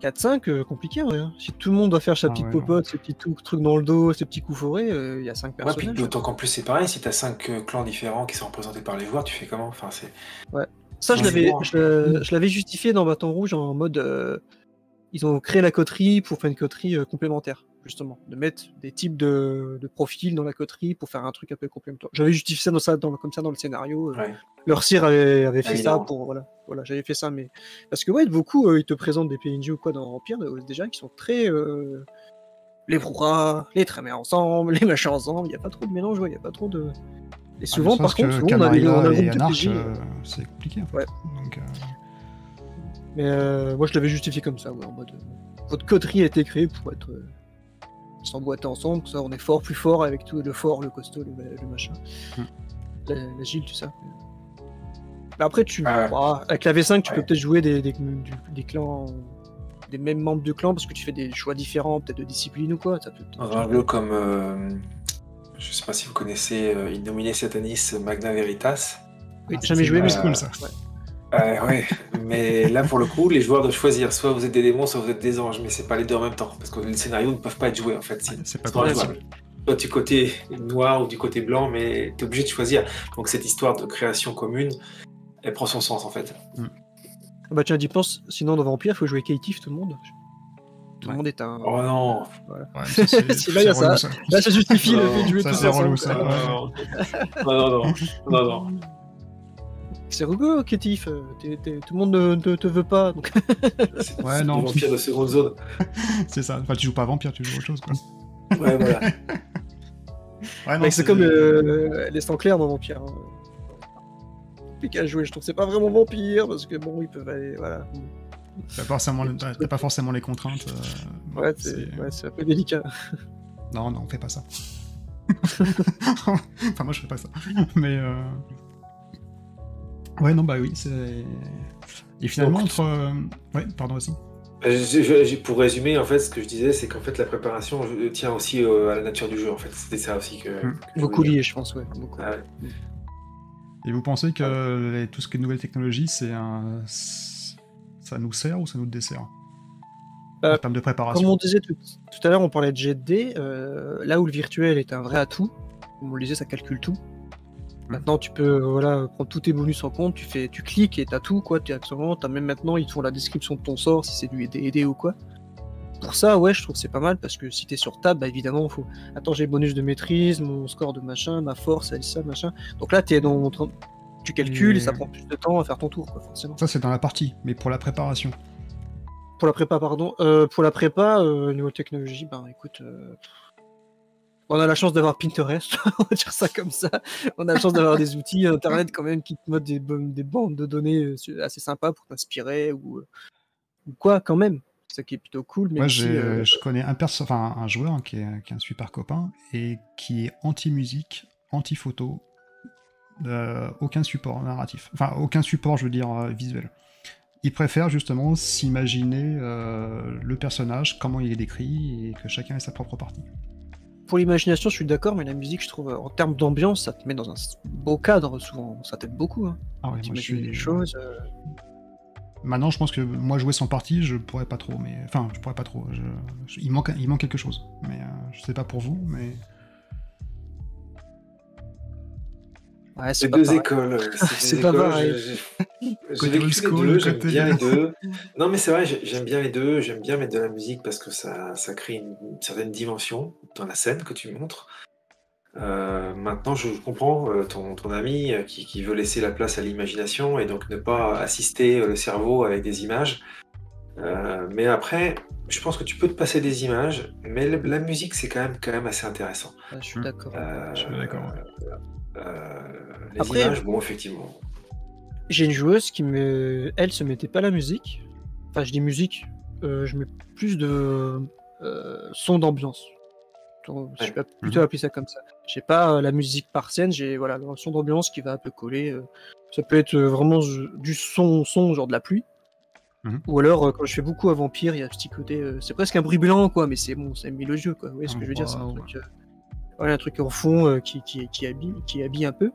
4-5, compliqué, hein. Si tout le monde doit faire sa petite popote, ses petits trucs dans le dos, ses petits coups forés, il y a 5 personnages. Ouais, puis d'autant qu'en plus c'est pareil, si t'as 5 clans différents qui sont représentés par les joueurs, tu fais comment? Enfin, c'est... Ouais. Ça, je l'avais justifié dans Bâton Rouge en mode... ils ont créé la coterie pour faire une coterie complémentaire, justement. De mettre des types de profils dans la coterie pour faire un truc un peu complémentaire. J'avais justifié ça comme ça dans le scénario. Leur sire avait fait ça pour... Voilà, j'avais fait ça, mais... Parce que, beaucoup, ils te présentent des PNJ ou quoi dans Empire, déjà, qui sont très... les brouhahs, les trémés ensemble, les machins ensemble, il n'y a pas trop de mélange, il n'y a pas trop de... Et souvent, par contre, on a un groupe de PNJ... c'est compliqué, en fait. Ouais. Donc, mais moi je l'avais justifié comme ça, en mode votre coterie a été créée pour être s'emboîter ensemble, que ça on est fort, plus fort avec tout le fort, le costaud, le machin, l'agile, tout ça. Mais après avec la V5 tu peux peut-être jouer des clans, des mêmes membres de clan parce que tu fais des choix différents, peut-être de discipline ou quoi. Ça peut un jeu comme je sais pas si vous connaissez Innominé Satanis Magna Veritas. Oui, jamais joué, mais c'est cool ça. Ouais, mais là pour le coup, les joueurs doivent choisir, soit vous êtes des démons, soit vous êtes des anges, mais c'est pas les deux en même temps, parce que les scénarios ne peuvent pas être joués en fait. C'est pas jouable. Soit du côté noir ou du côté blanc, mais t'es obligé de choisir. Donc cette histoire de création commune, elle prend son sens en fait. Bah tiens, d'y pense, sinon dans Vampire, il faut jouer Caitiff tout le monde. Tout le monde est un... Oh non. Voilà. Là, il y a ça. Là, ça justifie le fait de jouer tous ensemble. Non. C'est rigolo, Caitiff. Tout le monde ne te veut pas. Donc... c'est Vampire de seconde zone. C'est ça. Enfin, tu joues pas à Vampire, tu joues autre chose, quoi. Ouais, voilà. C'est comme les sangs clairs dans Vampire. Compliqué à jouer, je trouve. C'est pas vraiment Vampire, parce que bon, ils peuvent aller... Voilà. T'as pas forcément les contraintes. C'est un peu délicat. Non, on fait pas ça. Enfin, moi, je fais pas ça. Mais... Ouais, non, bah oui, c'est... Et finalement, Ouais, pardon, aussi. Pour résumer, en fait, ce que je disais, c'est qu'en fait, la préparation tient aussi à la nature du jeu, en fait. C'était ça aussi que beaucoup lié, je pense, beaucoup. Ah ouais. Et vous pensez que tout ce qui est nouvelle technologie, ça nous sert ou ça nous dessert en termes de préparation? Comme on disait tout à l'heure, on parlait de jet de dés, là où le virtuel est un vrai atout, comme on le disait, ça calcule tout. Maintenant, tu peux prendre tous tes bonus en compte, tu cliques et t'as tout, quoi. T'as même maintenant, ils te font la description de ton sort, si c'est du aider ou quoi. Pour ça, je trouve que c'est pas mal, parce que si t'es sur table, bah évidemment, il faut... Attends, j'ai le bonus de maîtrise, mon score de machin, ma force, ça, machin. Donc là, tu calcules et ça prend plus de temps à faire ton tour, quoi, forcément. Ça, c'est dans la partie, mais pour la préparation. Pour la prépa, pardon. Pour la prépa, niveau technologie, écoute... On a la chance d'avoir Pinterest, on va dire ça comme ça. On a la chance d'avoir des outils internet quand même qui te mettent des bandes de données assez sympas pour t'inspirer ou quoi quand même. C'est ça qui est plutôt cool. Mais moi, aussi, je connais un joueur qui est un super copain et qui est anti-musique, anti-photo, aucun support narratif. Enfin, aucun support, je veux dire, visuel. Il préfère justement s'imaginer le personnage, comment il est décrit et que chacun ait sa propre partie. Pour l'imagination, je suis d'accord, mais la musique, je trouve, en termes d'ambiance, ça te met dans un beau cadre, souvent. Ça t'aide beaucoup. Hein. Ah ouais, moi, je suis... des choses. Maintenant, je pense que moi, jouer sans partie, je pourrais pas trop. Mais enfin, je pourrais pas trop. Il manque quelque chose. Mais je sais pas pour vous, mais... Ouais, c'est deux écoles. C'est pas pareil. J'ai vécu les deux, j'aime bien les deux. Non, mais c'est vrai, j'aime bien les deux. J'aime bien mettre de la musique parce que ça crée une certaine dimension dans la scène que tu montres. Maintenant, je comprends ton ami qui veut laisser la place à l'imagination et donc ne pas assister le cerveau avec des images. Mais après, je pense que tu peux te passer des images, mais la musique, c'est quand même assez intéressant. Je suis d'accord. Je suis d'accord. Les Après, images, bon, effectivement. j'ai une joueuse elle se mettait pas la musique. Enfin, je dis musique, je mets plus de son d'ambiance. Je vais plutôt appeler ça comme ça. J'ai pas la musique par scène, j'ai voilà, le son d'ambiance qui va un peu coller. Ça peut être vraiment du son, genre de la pluie. Ou alors, quand je fais beaucoup à Vampire, il y a un petit côté. C'est presque un bruit blanc, quoi, mais c'est bon, c'est mélodieux, quoi. Vous voyez ce que je veux dire? C'est un truc, voilà, un truc en fond qui habille un peu.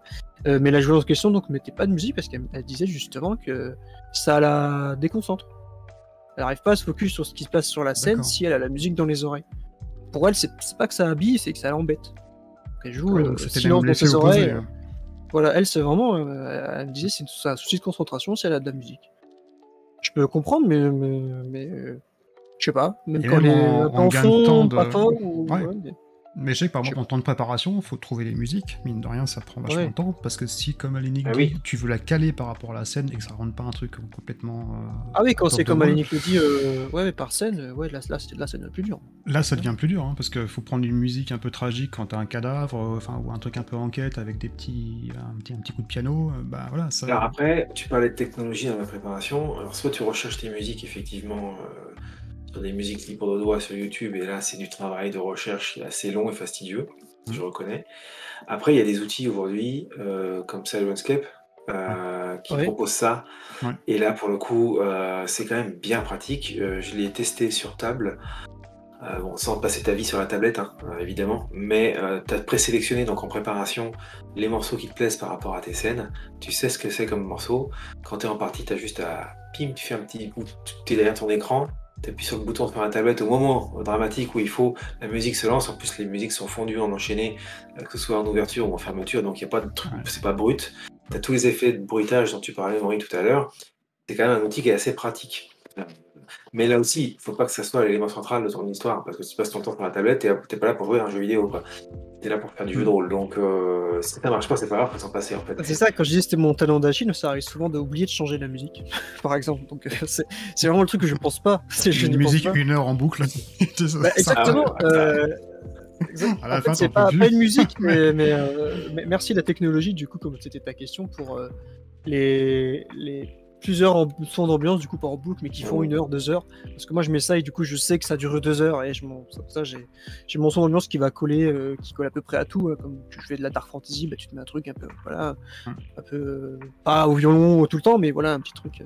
Mais la joueuse en question donc mettait pas de musique parce qu'elle disait justement que ça la déconcentre. Elle n'arrive pas à se focus sur ce qui se passe sur la scène si elle a la musique dans les oreilles. Pour elle, c'est pas que ça habille, c'est que ça l'embête. Elle joue silence dans ses oreilles. Voilà, elle, c'est vraiment. Elle me disait c'est un souci de concentration si elle a de la musique. Je peux comprendre, mais je sais pas. Même quand elle est en fond, pas fort. Mais je sais que par exemple, en temps de préparation, il faut trouver les musiques. Mine de rien, ça prend vachement de temps. Parce que si, comme Alénique dit, tu veux la caler par rapport à la scène et que ça rentre pas un truc complètement. Ah oui, quand c'est comme Alénique le dit, mais par scène, là, ça devient plus dur. Là, ça devient plus dur, parce qu'il faut prendre une musique un peu tragique quand t'as un cadavre, ou un truc un peu enquête avec un petit coup de piano. Bah voilà. Ça... Alors après, tu parlais de technologie dans la préparation. Alors soit tu recherches tes musiques, effectivement. Sur des musiques libres de doigts sur YouTube, et là c'est du travail de recherche qui est assez long et fastidieux, je reconnais. Après il y a des outils aujourd'hui comme Silenscape qui proposent ça, et là pour le coup c'est quand même bien pratique. Je l'ai testé sur table, bon, sans passer ta vie sur la tablette évidemment, mais tu as présélectionné donc en préparation les morceaux qui te plaisent par rapport à tes scènes, tu sais ce que c'est comme morceau, quand tu es en partie tu as juste à tu fais un petit bout, tu es derrière ton écran, tu appuies sur le bouton sur la tablette au moment dramatique où la musique se lance. En plus, les musiques sont fondues en enchaîné, que ce soit en ouverture ou en fermeture, donc il y a pas de truc, c'est pas brut. Tu as tous les effets de bruitage dont tu parlais, Henri, tout à l'heure. C'est quand même un outil qui est assez pratique. Mais là aussi, il ne faut pas que ça soit l'élément central de ton histoire, parce que si tu passes ton temps sur la tablette, tu n'es pas là pour jouer à un jeu vidéo, quoi. Tu es là pour faire du jeu de rôle. Donc, si ça marche pas, c'est pas grave, faut s'en passer, en fait. C'est ça, quand je disais c'était mon talent d'Achille, ça arrive souvent d'oublier de changer la musique, par exemple. Donc, c'est vraiment le truc que je pense pas. Une musique 1 heure en boucle. Exactement. En fait, c'est pas une musique, mais merci la technologie, du coup, comme c'était ta question, pour les plusieurs sons d'ambiance du coup par boucle, mais qui font 1 heure, 2 heures, parce que moi je mets ça et du coup je sais que ça dure 2 heures, et j'ai mon son d'ambiance qui va coller, qui colle à peu près à tout, comme tu fais de la dark fantasy, bah tu te mets un truc un peu, voilà, un peu pas au violon tout le temps, mais voilà, un petit truc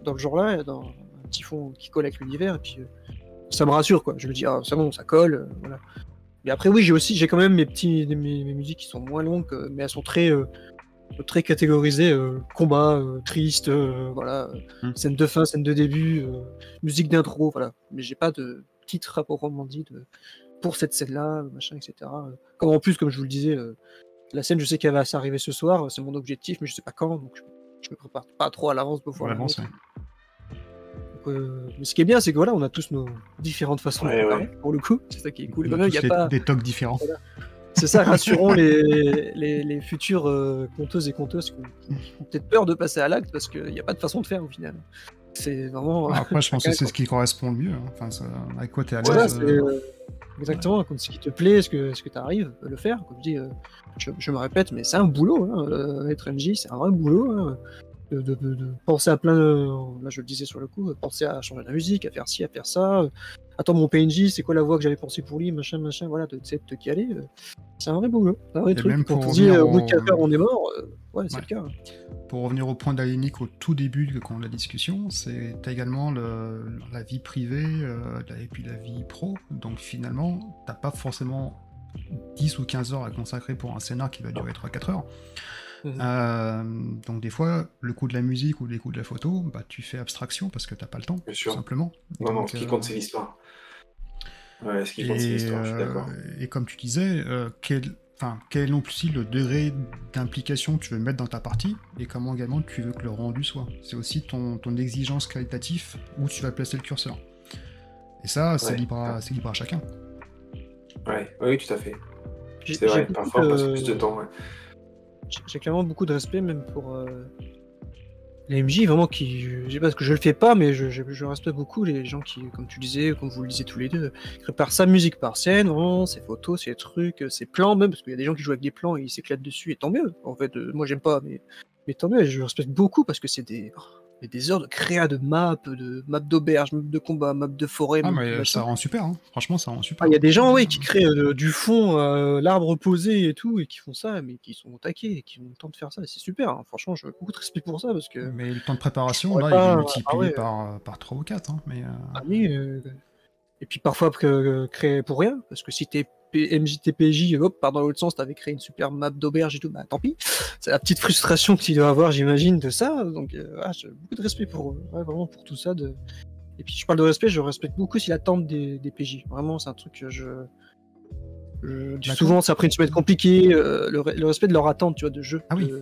dans le genre là, dans un petit fond qui colle avec l'univers, et puis ça me rassure, quoi. Je me dis c'est bon, ça colle, voilà. Et après oui, j'ai quand même mes musiques qui sont moins longues, mais elles sont très catégorisé, combat, triste, voilà, scène de fin, scène de début, musique d'intro, voilà. Mais j'ai pas de titre à proprement dit pour cette scène-là, machin, etc. Comme en plus, comme je vous le disais, la scène, je sais qu'elle va s'arriver ce soir, c'est mon objectif, mais je sais pas quand, donc je me prépare pas trop à l'avance pour pouvoir la mettre. Mais ce qui est bien, c'est que voilà, on a tous nos différentes façons de préparer, pour le coup, c'est ça qui est cool. Il y a pas des tocs différents. Voilà. C'est ça, rassurons les futures conteuses et conteuses qui ont peut-être peur de passer à l'acte, parce qu'il n'y a pas de façon de faire au final. C'est vraiment. Après, je pense que c'est ce qui correspond le mieux. Enfin, avec quoi tu es à l'aise. Exactement, comme ce qui te plaît, ce que tu arrives à le faire. Comme je dis, je me répète, mais c'est un boulot. Être MJ, c'est un vrai boulot. De penser à plein là je le disais sur le coup, penser à changer la musique, à faire ci, à faire ça, attends mon PNJ c'est quoi la voix que j'avais pensé pour lui, machin, voilà, de te caler, c'est un vrai boulot, un vrai truc. Quand on dit au bout de 4 heures on est mort, c'est le cas. Pour revenir au point d'Alénique au tout début de la discussion, t'as également la vie privée et puis la vie pro, donc finalement t'as pas forcément 10 ou 15 heures à consacrer pour un scénar qui va durer 3-4 heures. Donc des fois, le coup de la musique ou les coups de la photo, bah, tu fais abstraction parce que t'as pas le temps, tout simplement. Non, ce qui compte c'est l'histoire. Ouais, ce qui compte c'est l'histoire, je suis d'accord. Et comme tu disais, quel est non plus le degré d'implication que tu veux mettre dans ta partie et comment également tu veux que le rendu soit. C'est aussi ton exigence qualitative où tu vas placer le curseur. Et ça, c'est libre à chacun. Ouais, oui, tout à fait. C'est vrai, parfois on passe plus de temps. Ouais. J'ai clairement beaucoup de respect même pour les MJ, vraiment qui. Je sais pas, parce que je le fais pas, mais je respecte beaucoup les gens qui, comme tu disais, comme vous le disiez tous les deux, préparent sa musique par scène, vraiment, ses photos, ses trucs, ses plans même, parce qu'il y a des gens qui jouent avec des plans et ils s'éclatent dessus, et tant mieux. En fait, moi j'aime pas, mais tant mieux, je respecte beaucoup parce que c'est des heures de créa de maps d'auberge, maps de combat, maps de forêt. Ah, mais ça rend super, hein. Franchement, ça rend super. Il y a des gens, qui créent du fond, l'arbre posé et tout, et qui font ça, mais qui sont au taquet, et qui ont le temps de faire ça, et c'est super. Hein. Franchement, j'ai beaucoup de respect pour ça, parce que... Mais le temps de préparation, là, il est multiplié par 3 ou 4. Hein, mais, Ah oui, et puis parfois créer pour rien, parce que si t'es MJTPJ, hop, part dans l'autre sens, t'avais créé une super map d'auberge et tout, bah tant pis. C'est la petite frustration que tu dois avoir, j'imagine, de ça. Donc, j'ai beaucoup de respect vraiment pour tout ça. Et puis, je parle de respect, je respecte beaucoup aussi l'attente des PJ. Vraiment, c'est un truc que je dis souvent, c'est après une semaine compliquée, le respect de leur attente, tu vois, de jeu. Ah oui.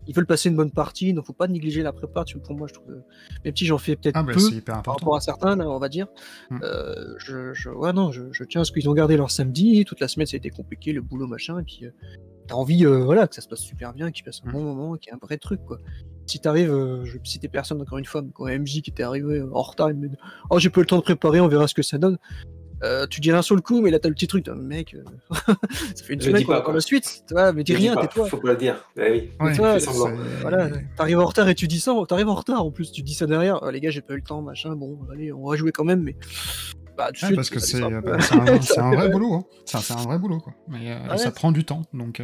Ils veulent passer une bonne partie, donc faut pas négliger la prépa. Pour moi, je trouve, même si j'en fais peut-être peu par rapport à certains, là, on va dire. Je tiens à ce qu'ils ont gardé leur samedi. Toute la semaine, ça a été compliqué, le boulot, machin, et puis t'as envie, que ça se passe super bien, qu'ils passent un bon moment, qu'il y ait un vrai truc, quoi. Si t'arrives, je vais citer personne encore une fois, mais quand MJ qui était arrivé en retard, il me dit « Oh, j'ai pas le temps de préparer, on verra ce que ça donne. » Tu dis rien sur le coup, mais là t'as le petit truc, mec, ça fait une semaine qu'on a la suite, tu vois, mais dis rien, tais-toi. Faut pas le dire, bah oui, voilà, t'arrives en retard et tu dis ça, t'arrives en retard en plus, tu dis ça derrière, les gars j'ai pas eu le temps, machin, bon, allez, on va jouer quand même, mais... Bah, parce que c'est un vrai boulot, hein. C'est un vrai boulot, quoi. Mais ça prend du temps, donc...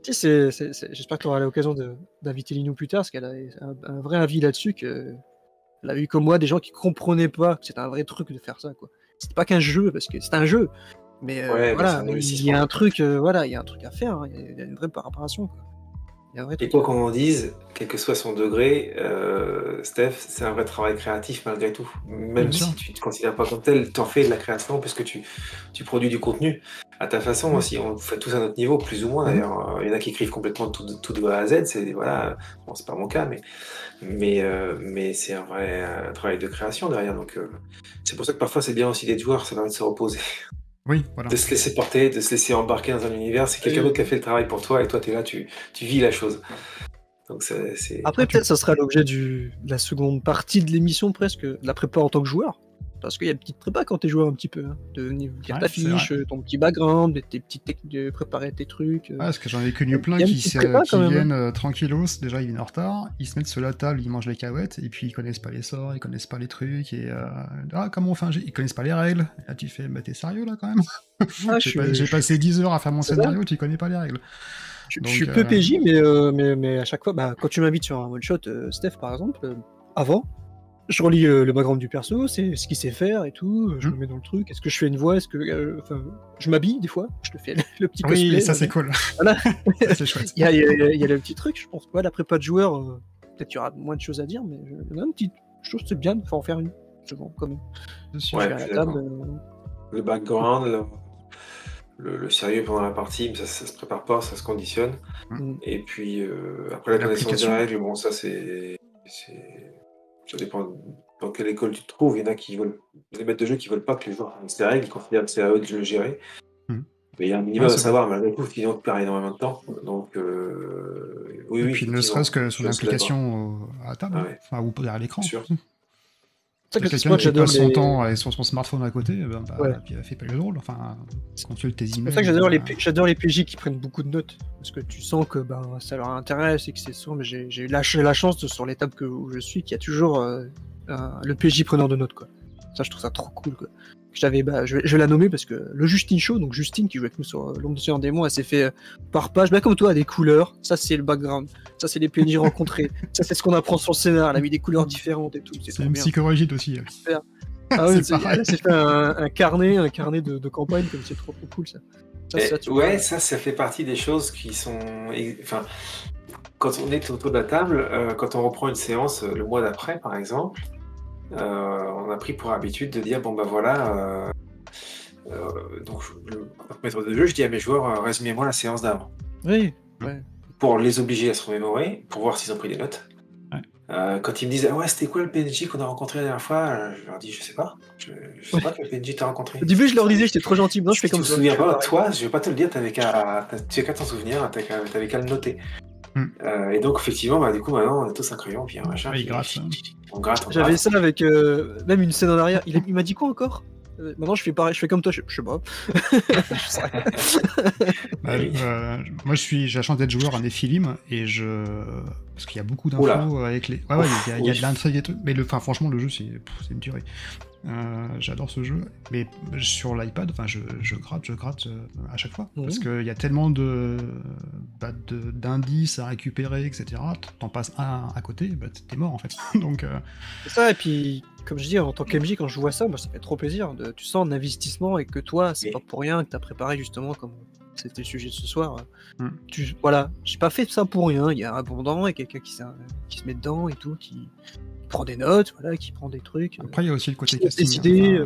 Tu sais, j'espère que tu auras l'occasion d'inviter Linou plus tard, parce qu'elle a un vrai avis là-dessus, qu'elle a eu comme moi des gens qui comprenaient pas que c'était un vrai truc de faire ça, quoi. C'était pas qu'un jeu, parce que c'est un jeu, mais voilà, il y a un truc, il y a un truc à faire, hein. Il y a une vraie préparation, quoi. Et quoi qu'on en dise, quel que soit son degré, Steph, c'est un vrai travail créatif malgré tout. Même si tu ne te considères pas comme tel, tu en fais de la création puisque tu produis du contenu à ta façon aussi. On fait tous à notre niveau, plus ou moins d'ailleurs. Il y en a qui écrivent complètement tout de A à Z. C'est pas mon cas, mais c'est un vrai travail de création derrière. Donc c'est pour ça que parfois c'est bien aussi d'être joueur, ça permet de se reposer. Oui, voilà. De se laisser porter, de se laisser embarquer dans un univers. C'est quelqu'un d'autre qui a fait le travail pour toi et toi, tu es là, tu vis la chose. Donc, Après, peut-être ça sera l'objet de la seconde partie de l'émission, presque, de la prépa en tant que joueur. Parce qu'il y a une petite prépa quand t'es joueur un petit peu. Hein, de venir lire ta fiche, ton petit background, tes petites techniques de préparer tes trucs. Parce que j'en ai connu plein qui viennent tranquillos, déjà ils viennent en retard, ils se mettent sur la table, ils mangent les cahuètes, et puis ils connaissent pas les sorts, ils connaissent pas les trucs, et comment on fait un jeu, ils connaissent pas les règles. Et là tu fais, t'es sérieux là quand même? J'ai passé 10 heures à faire mon scénario, tu connais pas les règles. Je suis peu PJ, mais à chaque fois, quand tu m'invites sur un one-shot, Steph par exemple, avant, je relis le background du perso, c'est ce qu'il sait faire et tout, je me mets dans le truc, est-ce que je fais une voix, est-ce que... je m'habille des fois, je te fais le petit cosplay. Oui, ça c'est cool. Voilà. Ça, c'est chouette. Il y a le petit truc, je pense. La prépa de joueur, peut-être qu'il y aura moins de choses à dire, mais je trouve que c'est bien de en faire une, souvent, quand même. Le background, le sérieux pendant la partie, ça se prépare pas, ça se conditionne. Et puis, après la connaissance des règles, bon, ça ça dépend dans quelle école tu te trouves. Il y en a qui veulent, les maîtres de jeu qui veulent pas que les joueurs fassent des règles, ils considèrent que c'est à eux de le gérer. Mais il y a un minimum à savoir, malgré tout, sinon tu perds énormément de temps. Donc, oui. Et puis ne serait-ce que son implication à la table, ou derrière l'écran. Sûr. Quelqu'un qui passe son temps avec son smartphone à côté, puis elle fait pas le drôle. Enfin, consulte tes emails. C'est pour ça que j'adore les PJ qui prennent beaucoup de notes, parce que tu sens que ça leur intéresse et que c'est sûr. Mais j'ai eu la chance sur les tables où je suis, qu'il y a toujours le PJ preneur de notes, quoi. Ça, je trouve ça trop cool, quoi. Je vais la nommer parce que le Justine Show, donc Justine qui joue avec nous sur L'Ombre de Seigneur Démon, elle s'est fait par page, comme toi, des couleurs. Ça, c'est le background. Ça, c'est les PNJ rencontrés. Ça, c'est ce qu'on apprend sur le scénar. Elle a mis des couleurs différentes et tout. C'est une psychologie aussi. Super. Ah oui, elle s'est fait un carnet de campagne, comme c'est trop cool, ça. Ça fait partie des choses qui sont. Enfin, quand on est autour de la table, quand on reprend une séance le mois d'après, par exemple. On a pris pour habitude de dire donc, maître de jeu, je dis à mes joueurs, résumez-moi la séance d'avant. Oui, ouais. Pour les obliger à se remémorer, pour voir s'ils ont pris des notes. Quand ils me disent, ah ouais, c'était quoi le PNJ qu'on a rencontré la dernière fois, je leur dis, je sais pas. Je sais pas quel PNJ t'as rencontré. Au début, je leur disais, j'étais trop gentil. Non, je fais comme ça. Tu te souviens pas, toi, je vais pas te le dire, tu as qu'à t'en souvenir, t'avais qu'à le noter. Et donc, effectivement, du coup, maintenant, on a tous un crayon, puis un machin. On gratte. J'avais ça avec même une scène en arrière. Il m'a dit quoi encore? Maintenant, je fais pareil, je fais comme toi, je sais pas. Moi, j'ai la chance d'être joueur à Nephilim et parce qu'il y a beaucoup d'infos avec les. Ouais, il y a de l'intrigue et tout. Mais franchement, le jeu, c'est une tuerie. J'adore ce jeu, mais sur l'iPad, je gratte à chaque fois parce qu'il y a tellement d'indices à récupérer, etc. T'en passes un à côté, t'es mort en fait. Donc. C'est ça, et puis. Comme je dis, en tant qu'MJ, quand je vois ça, ça fait trop plaisir. Tu sens un investissement et que toi, c'est pas pour rien que t'as préparé justement, comme c'était le sujet de ce soir. Voilà, j'ai pas fait ça pour rien. Il y a un abondant et quelqu'un qui se met dedans et tout, qui prend des notes, voilà, qui prend des trucs. Après, il y a aussi le côté casting. Décidé,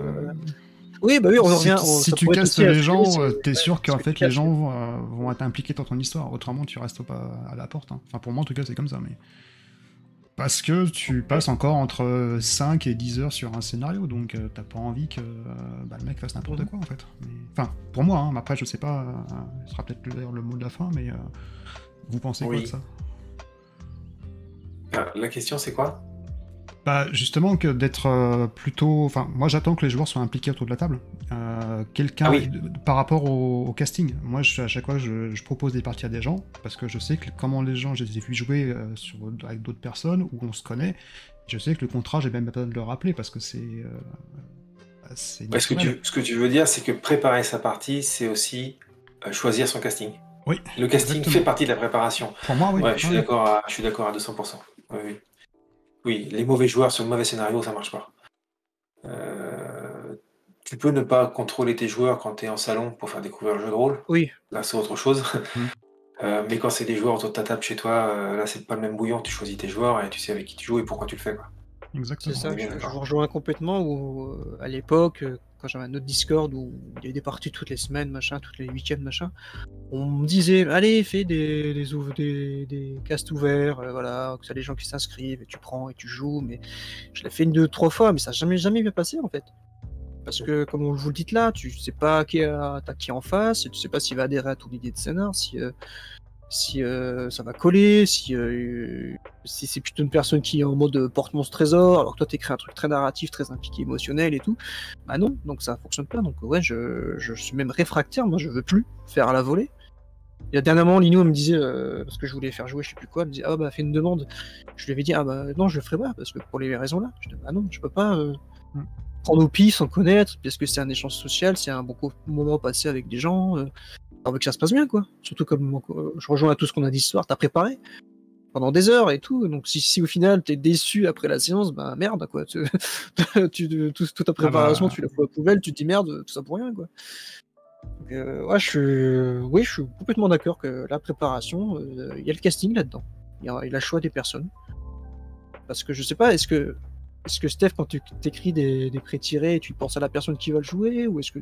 oui, bah oui, on revient. Si tu castes les gens, t'es sûr qu'en fait les gens vont être impliqués dans ton histoire. Autrement, tu restes pas à la porte. Enfin, pour moi, en tout cas, c'est comme ça. Mais parce que tu passes encore entre 5 et 10 heures sur un scénario, donc t'as pas envie que le mec fasse n'importe quoi en fait. Enfin, pour moi, hein, après je sais pas, ce sera peut-être d'ailleurs le mot de la fin, mais vous pensez quoi de ça? La question c'est quoi? Justement que d'être plutôt... Enfin, moi j'attends que les joueurs soient impliqués autour de la table. Quelqu'un, par rapport au casting, moi à chaque fois je propose des parties à des gens, parce que je sais que comment les gens, je les ai vus jouer avec d'autres personnes, où on se connaît, je sais que le contrat, j'ai même pas besoin de le rappeler, parce que c'est... ce que tu veux dire, c'est que préparer sa partie, c'est aussi choisir son casting. Oui. Le casting fait partie de la préparation. Pour moi, oui. Ouais, je suis d'accord à 200%. Oui. Oui, les mauvais joueurs sur le mauvais scénario, ça marche pas. Tu peux ne pas contrôler tes joueurs quand tu es en salon pour faire découvrir le jeu de rôle. Oui. Là, c'est autre chose. Mais quand c'est des joueurs autour de ta table chez toi, là, c'est pas le même bouillon. Tu choisis tes joueurs et tu sais avec qui tu joues et pourquoi tu le fais, quoi. Exactement. C'est ça, je vous rejoins complètement. Où, à l'époque, quand j'avais un autre Discord où il y avait des parties toutes les semaines, machin, toutes les week-ends, machin, on me disait, allez, fais des castes ouverts, voilà, que ça les gens qui s'inscrivent, et tu prends et tu joues, mais je l'ai fait 2-3 fois, mais ça n'a jamais bien passé en fait. Parce que, comme on vous le dit là, tu sais pas t'as qui en face, tu sais pas s'il va adhérer à ton idée de scénar, si ça va coller, si c'est plutôt une personne qui est en mode porte-monstre trésor, alors que toi t'écris un truc très narratif, très impliqué, émotionnel et tout, bah non, donc ça fonctionne pas, donc ouais, je suis même réfractaire, moi je veux plus faire à la volée. Il y a dernièrement, Lino me disait, parce que je voulais faire jouer je sais plus quoi, elle me disait, fais une demande. Je lui avais dit, non, je le ferai pas, parce que pour les raisons là, je dis, non, je peux pas prendre au pif sans connaître, parce que c'est un échange social, c'est un bon moment passé avec des gens, on veut que ça se passe bien, quoi. Surtout comme je rejoins à tout ce qu'on a dit ce soir, t'as préparé pendant des heures et tout, donc si au final t'es déçu après la séance, bah merde, quoi. Toute ta préparation, tu la fous à la poubelle, tu te dis merde, tout ça pour rien, quoi. Donc, ouais, je suis complètement d'accord que la préparation, il y a le casting là-dedans, il y a le choix des personnes. Parce que je sais pas, est-ce que Steph, quand tu t'écris des pré-tirés, tu penses à la personne qui va le jouer, ou est-ce que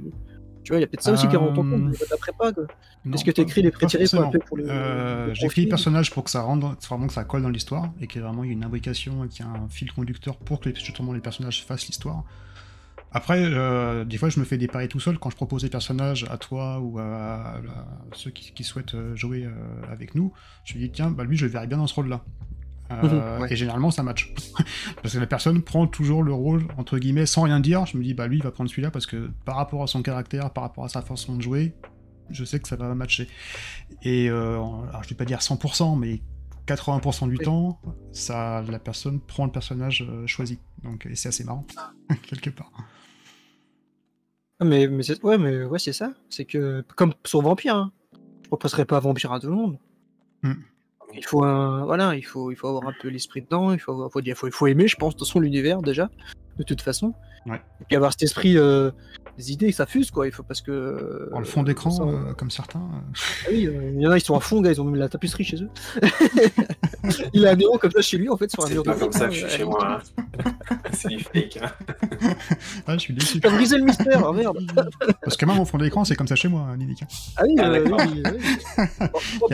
tu vois, il y a peut-être ça aussi qui rentre en compte de la prépa, quoi. Est-ce que tu écris les pré-tirés pour les j'écris les personnages pour que ça rentre, vraiment que ça colle dans l'histoire et qu'il y ait vraiment une imbrication et qu'il y ait un fil conducteur pour que justement les personnages fassent l'histoire. Après, des fois, je me fais des paris tout seul quand je propose des personnages à toi ou à ceux qui souhaitent jouer avec nous. Je me dis, tiens, lui, je le verrai bien dans ce rôle-là. Et généralement ça match parce que la personne prend toujours le rôle entre guillemets sans rien dire. Je me dis lui il va prendre celui-là parce que par rapport à son caractère, par rapport à sa façon de jouer, je sais que ça va matcher. Et alors je vais pas dire 100%, mais 80% du temps la personne prend le personnage choisi, donc et c'est assez marrant quelque part. Mais c'est ça, c'est que comme sur Vampire, hein. Je proposerais pas Vampire à tout le monde. Il faut il faut avoir un peu l'esprit dedans, il faut aimer, je pense, de toute façon, l'univers déjà, de toute façon. Ouais. Et puis avoir cet esprit des idées, ça fuse, quoi. Il faut parce que. Le fond d'écran, comme certains. Ah oui, il y en a, ils sont à fond, gars, ils ont mis la tapisserie chez eux. Il a un néon comme ça chez lui, en fait, sur un mur de. C'est pas comme ça que je suis chez moi. C'est du fake. Ah, je suis déçu. T'as brisé le mystère, oh, merde. Parce que moi, mon fond d'écran, c'est comme ça chez moi, Nidic. Ah oui, oui.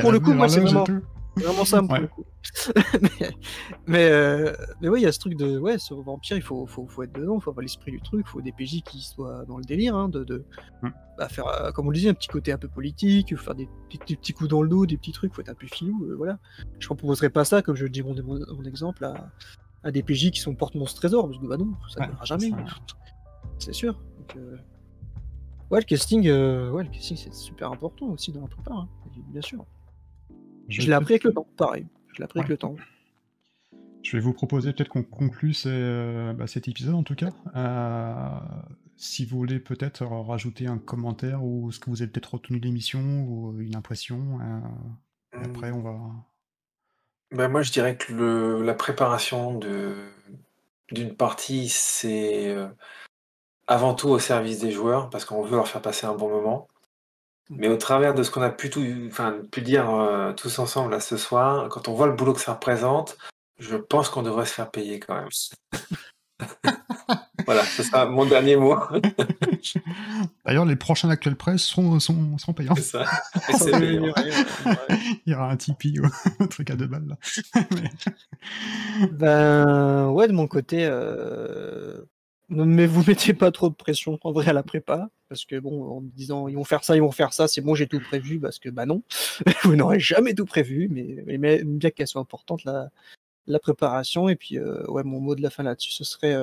Pour le coup, moi, c'est vraiment simple pour le coup. mais oui, il y a ce truc de sur Vampire, il faut être dedans, il faut avoir l'esprit du truc, il faut des PJ qui soient dans le délire, hein, faire, comme on le disait, un petit côté un peu politique, faire des petits coups dans le dos, des petits trucs, il faut être un peu filou, voilà. Je ne proposerais pas ça, comme je dis mon exemple, à des PJ qui sont porte-monstre trésor, parce que bah non, ça ne viendra jamais, c'est sûr. Donc, le casting, c'est super important aussi dans la prépa, hein, bien sûr. Je l'ai appris avec le temps, pareil. Je l'ai appris avec le temps. Je vais vous proposer peut-être qu'on conclue cet épisode en tout cas. Si vous voulez peut-être rajouter un commentaire ou ce que vous avez peut-être retenu de l'émission ou une impression. Après, on va. Moi, je dirais que la préparation d'une partie, c'est avant tout au service des joueurs, parce qu'on veut leur faire passer un bon moment. Mais au travers de ce qu'on a pu dire tous ensemble là ce soir, quand on voit le boulot que ça représente, je pense qu'on devrait se faire payer quand même. Voilà, ce sera mon dernier mot. D'ailleurs, les prochains Actuel Press seront payants. C'est ça. C'est payant. Il y aura un Tipeee ou un truc à 2 balles là. De mon côté, ne vous mettez pas trop de pression en vrai à la prépa, parce que bon, en me disant ils vont faire ça, c'est bon, j'ai tout prévu, parce que bah non, vous n'aurez jamais tout prévu, mais bien qu'elle soit importante la préparation. Et puis mon mot de la fin là-dessus, ce serait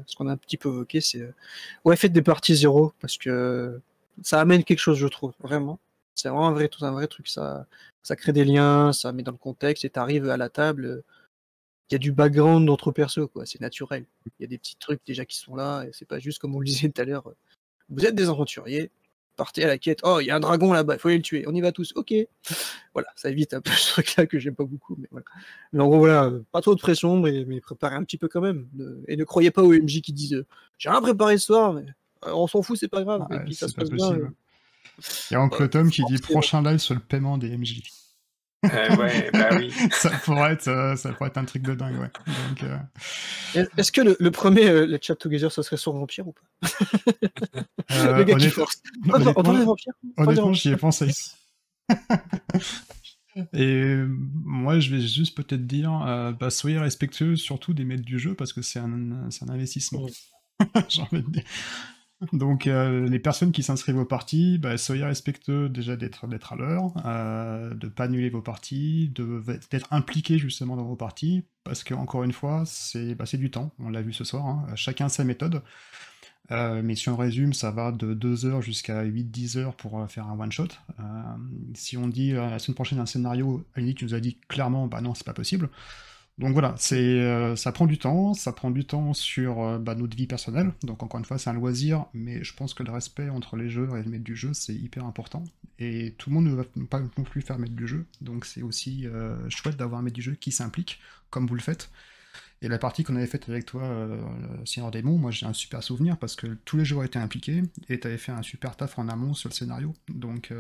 ce qu'on a un petit peu évoqué, c'est faites des parties 0, parce que ça amène quelque chose, je trouve, vraiment. C'est vraiment un vrai truc, ça crée des liens, ça met dans le contexte, et t'arrives à la table, il y a du background d'entre perso, quoi, c'est naturel. Il y a des petits trucs déjà qui sont là, et c'est pas juste comme on le disait tout à l'heure, vous êtes des aventuriers, partez à la quête, oh, il y a un dragon là-bas, il faut aller le tuer, on y va tous, ok. Voilà, ça évite un peu ce truc-là que j'aime pas beaucoup, mais voilà. Mais en gros, voilà, pas trop de pression, mais préparez un petit peu quand même. Et ne croyez pas aux MJ qui disent j'ai rien préparé ce soir, mais on s'en fout, c'est pas grave. Et puis ça se passe bien. Il y a Oncle Tom qui dit prochain live sur le paiement des MJ. Ouais, bah oui. ça pourrait être un truc de dingue, ouais. Donc, est-ce que le premier Let's Chat Together, ça serait sur Vampire ou pas? Le gars qui force. Honnêtement, j'y ai pensé. Et moi, je vais juste peut-être dire, soyez respectueux surtout des maîtres du jeu, parce que c'est un investissement. J'ai envie de dire. Donc les personnes qui s'inscrivent aux parties, soyez respectueux déjà d'être à l'heure, de pas annuler vos parties, d'être impliqués justement dans vos parties, parce que encore une fois, c'est du temps, on l'a vu ce soir, hein, chacun sa méthode. Mais si on résume, ça va de 2 heures jusqu'à 8-10 heures pour faire un one-shot. Si on dit la semaine prochaine un scénario, Annie qui nous a dit clairement, non, c'est pas possible. Donc voilà, ça prend du temps sur notre vie personnelle. Donc encore une fois, c'est un loisir, mais je pense que le respect entre les joueurs et le maître du jeu, c'est hyper important. Et tout le monde ne va pas non plus faire maître du jeu, donc c'est aussi chouette d'avoir un maître du jeu qui s'implique, comme vous le faites. Et la partie qu'on avait faite avec toi, Seigneur Démon, moi j'ai un super souvenir parce que tous les joueurs étaient impliqués et tu avais fait un super taf en amont sur le scénario. Donc,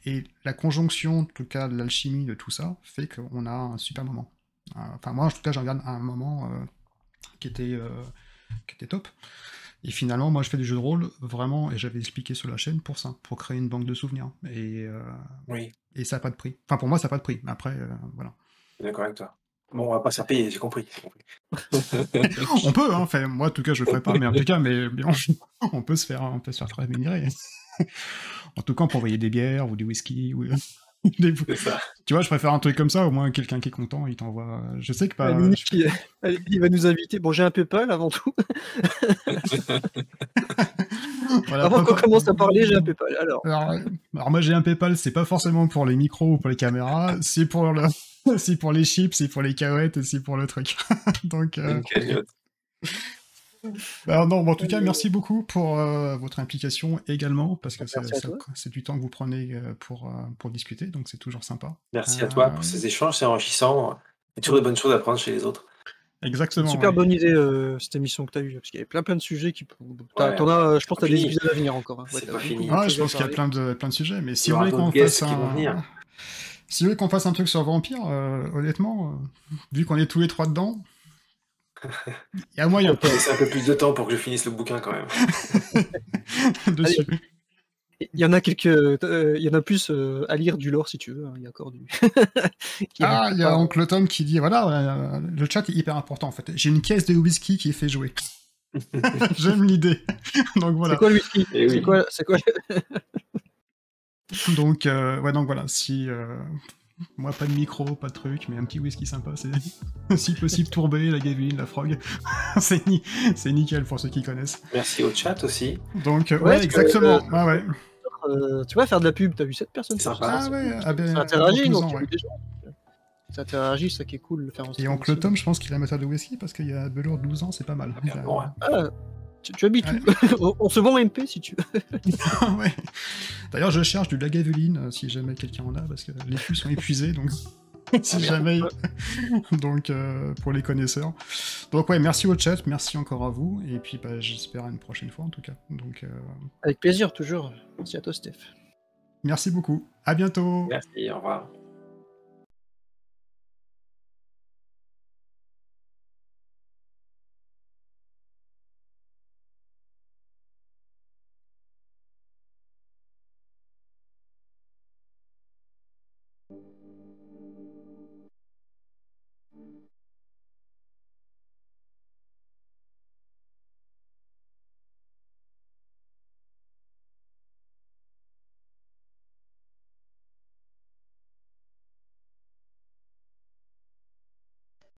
et la conjonction, en tout cas l'alchimie de tout ça, fait qu'on a un super moment. Enfin, moi en tout cas, j'en garde un moment qui était top. Et finalement, moi je fais du jeu de rôle vraiment, et j'avais expliqué sur la chaîne pour ça, pour créer une banque de souvenirs. Et ça n'a pas de prix. Enfin, pour moi, ça n'a pas de prix. Mais après, voilà. D'accord avec toi. Bon, on va pas se faire payer, j'ai compris. On peut, hein, enfin, moi en tout cas je le ferai pas, mais en tout cas, on peut se faire rémunérer. En tout cas, on peut envoyer des bières ou du whisky ou C'est ça. Tu vois, je préfère un truc comme ça, au moins quelqu'un qui est content, il t'envoie. Je sais que pas. Il va nous inviter. Bon, j'ai un PayPal avant tout. Voilà, avant qu'on commence à parler, j'ai un PayPal. Alors moi j'ai un PayPal, c'est pas forcément pour les micros ou pour les caméras, c'est pour les chips, c'est pour les cahuètes, c'est pour le truc. Donc. En tout cas, merci beaucoup pour votre implication également, parce que c'est du temps que vous prenez pour discuter, donc c'est toujours sympa. Merci à toi pour ces échanges, c'est enrichissant. Il y a toujours de bonnes choses à prendre chez les autres. Exactement. Super bonne idée cette émission que tu as eue, parce qu'il y avait plein de sujets qui. T'en as, je pense que tu as des épisodes à venir encore. Hein. C'est pas fini. Ah, je pense qu'il y a plein de sujets, mais si vous voulez qu'on fasse si vous voulez qu'on fasse un truc sur Vampire, honnêtement, vu qu'on est tous les 3 dedans, il y a moyen. C'est un peu plus de temps pour que je finisse le bouquin quand même. Dessus. Allez. Il y en a il y en a plus à lire du lore si tu veux. Hein. Il y a encore du. Il y a Oncle Tom qui dit voilà, le chat est hyper important en fait. J'ai une caisse de whisky qui est fait jouer. J'aime l'idée. Donc voilà. C'est quoi le whisky? C'est quoi Donc voilà, si moi pas de micro, pas de truc, mais un petit whisky sympa, c'est si possible tourbé, la Gaveline, la Frog, c'est nickel pour ceux qui connaissent. Merci au chat aussi. Donc exactement. Tu vas faire de la pub, t'as vu cette personne? C'est sympa. Ça interagit, donc ça interagit, ça qui est cool de faire en Et Oncle Tom, je pense qu'il est amateur de whisky parce qu'il y a Belour 12 ans, c'est pas mal. Tu habites où? On se vend MP si tu veux. Ouais. D'ailleurs, je cherche du Lagavulin si jamais quelqu'un en a, parce que les fûts sont épuisés, donc si jamais. Donc, pour les connaisseurs. Donc, merci au chat, merci encore à vous, et puis j'espère à une prochaine fois en tout cas. Donc, Avec plaisir, toujours. Merci à toi, Steph. Merci beaucoup. À bientôt. Merci, au revoir.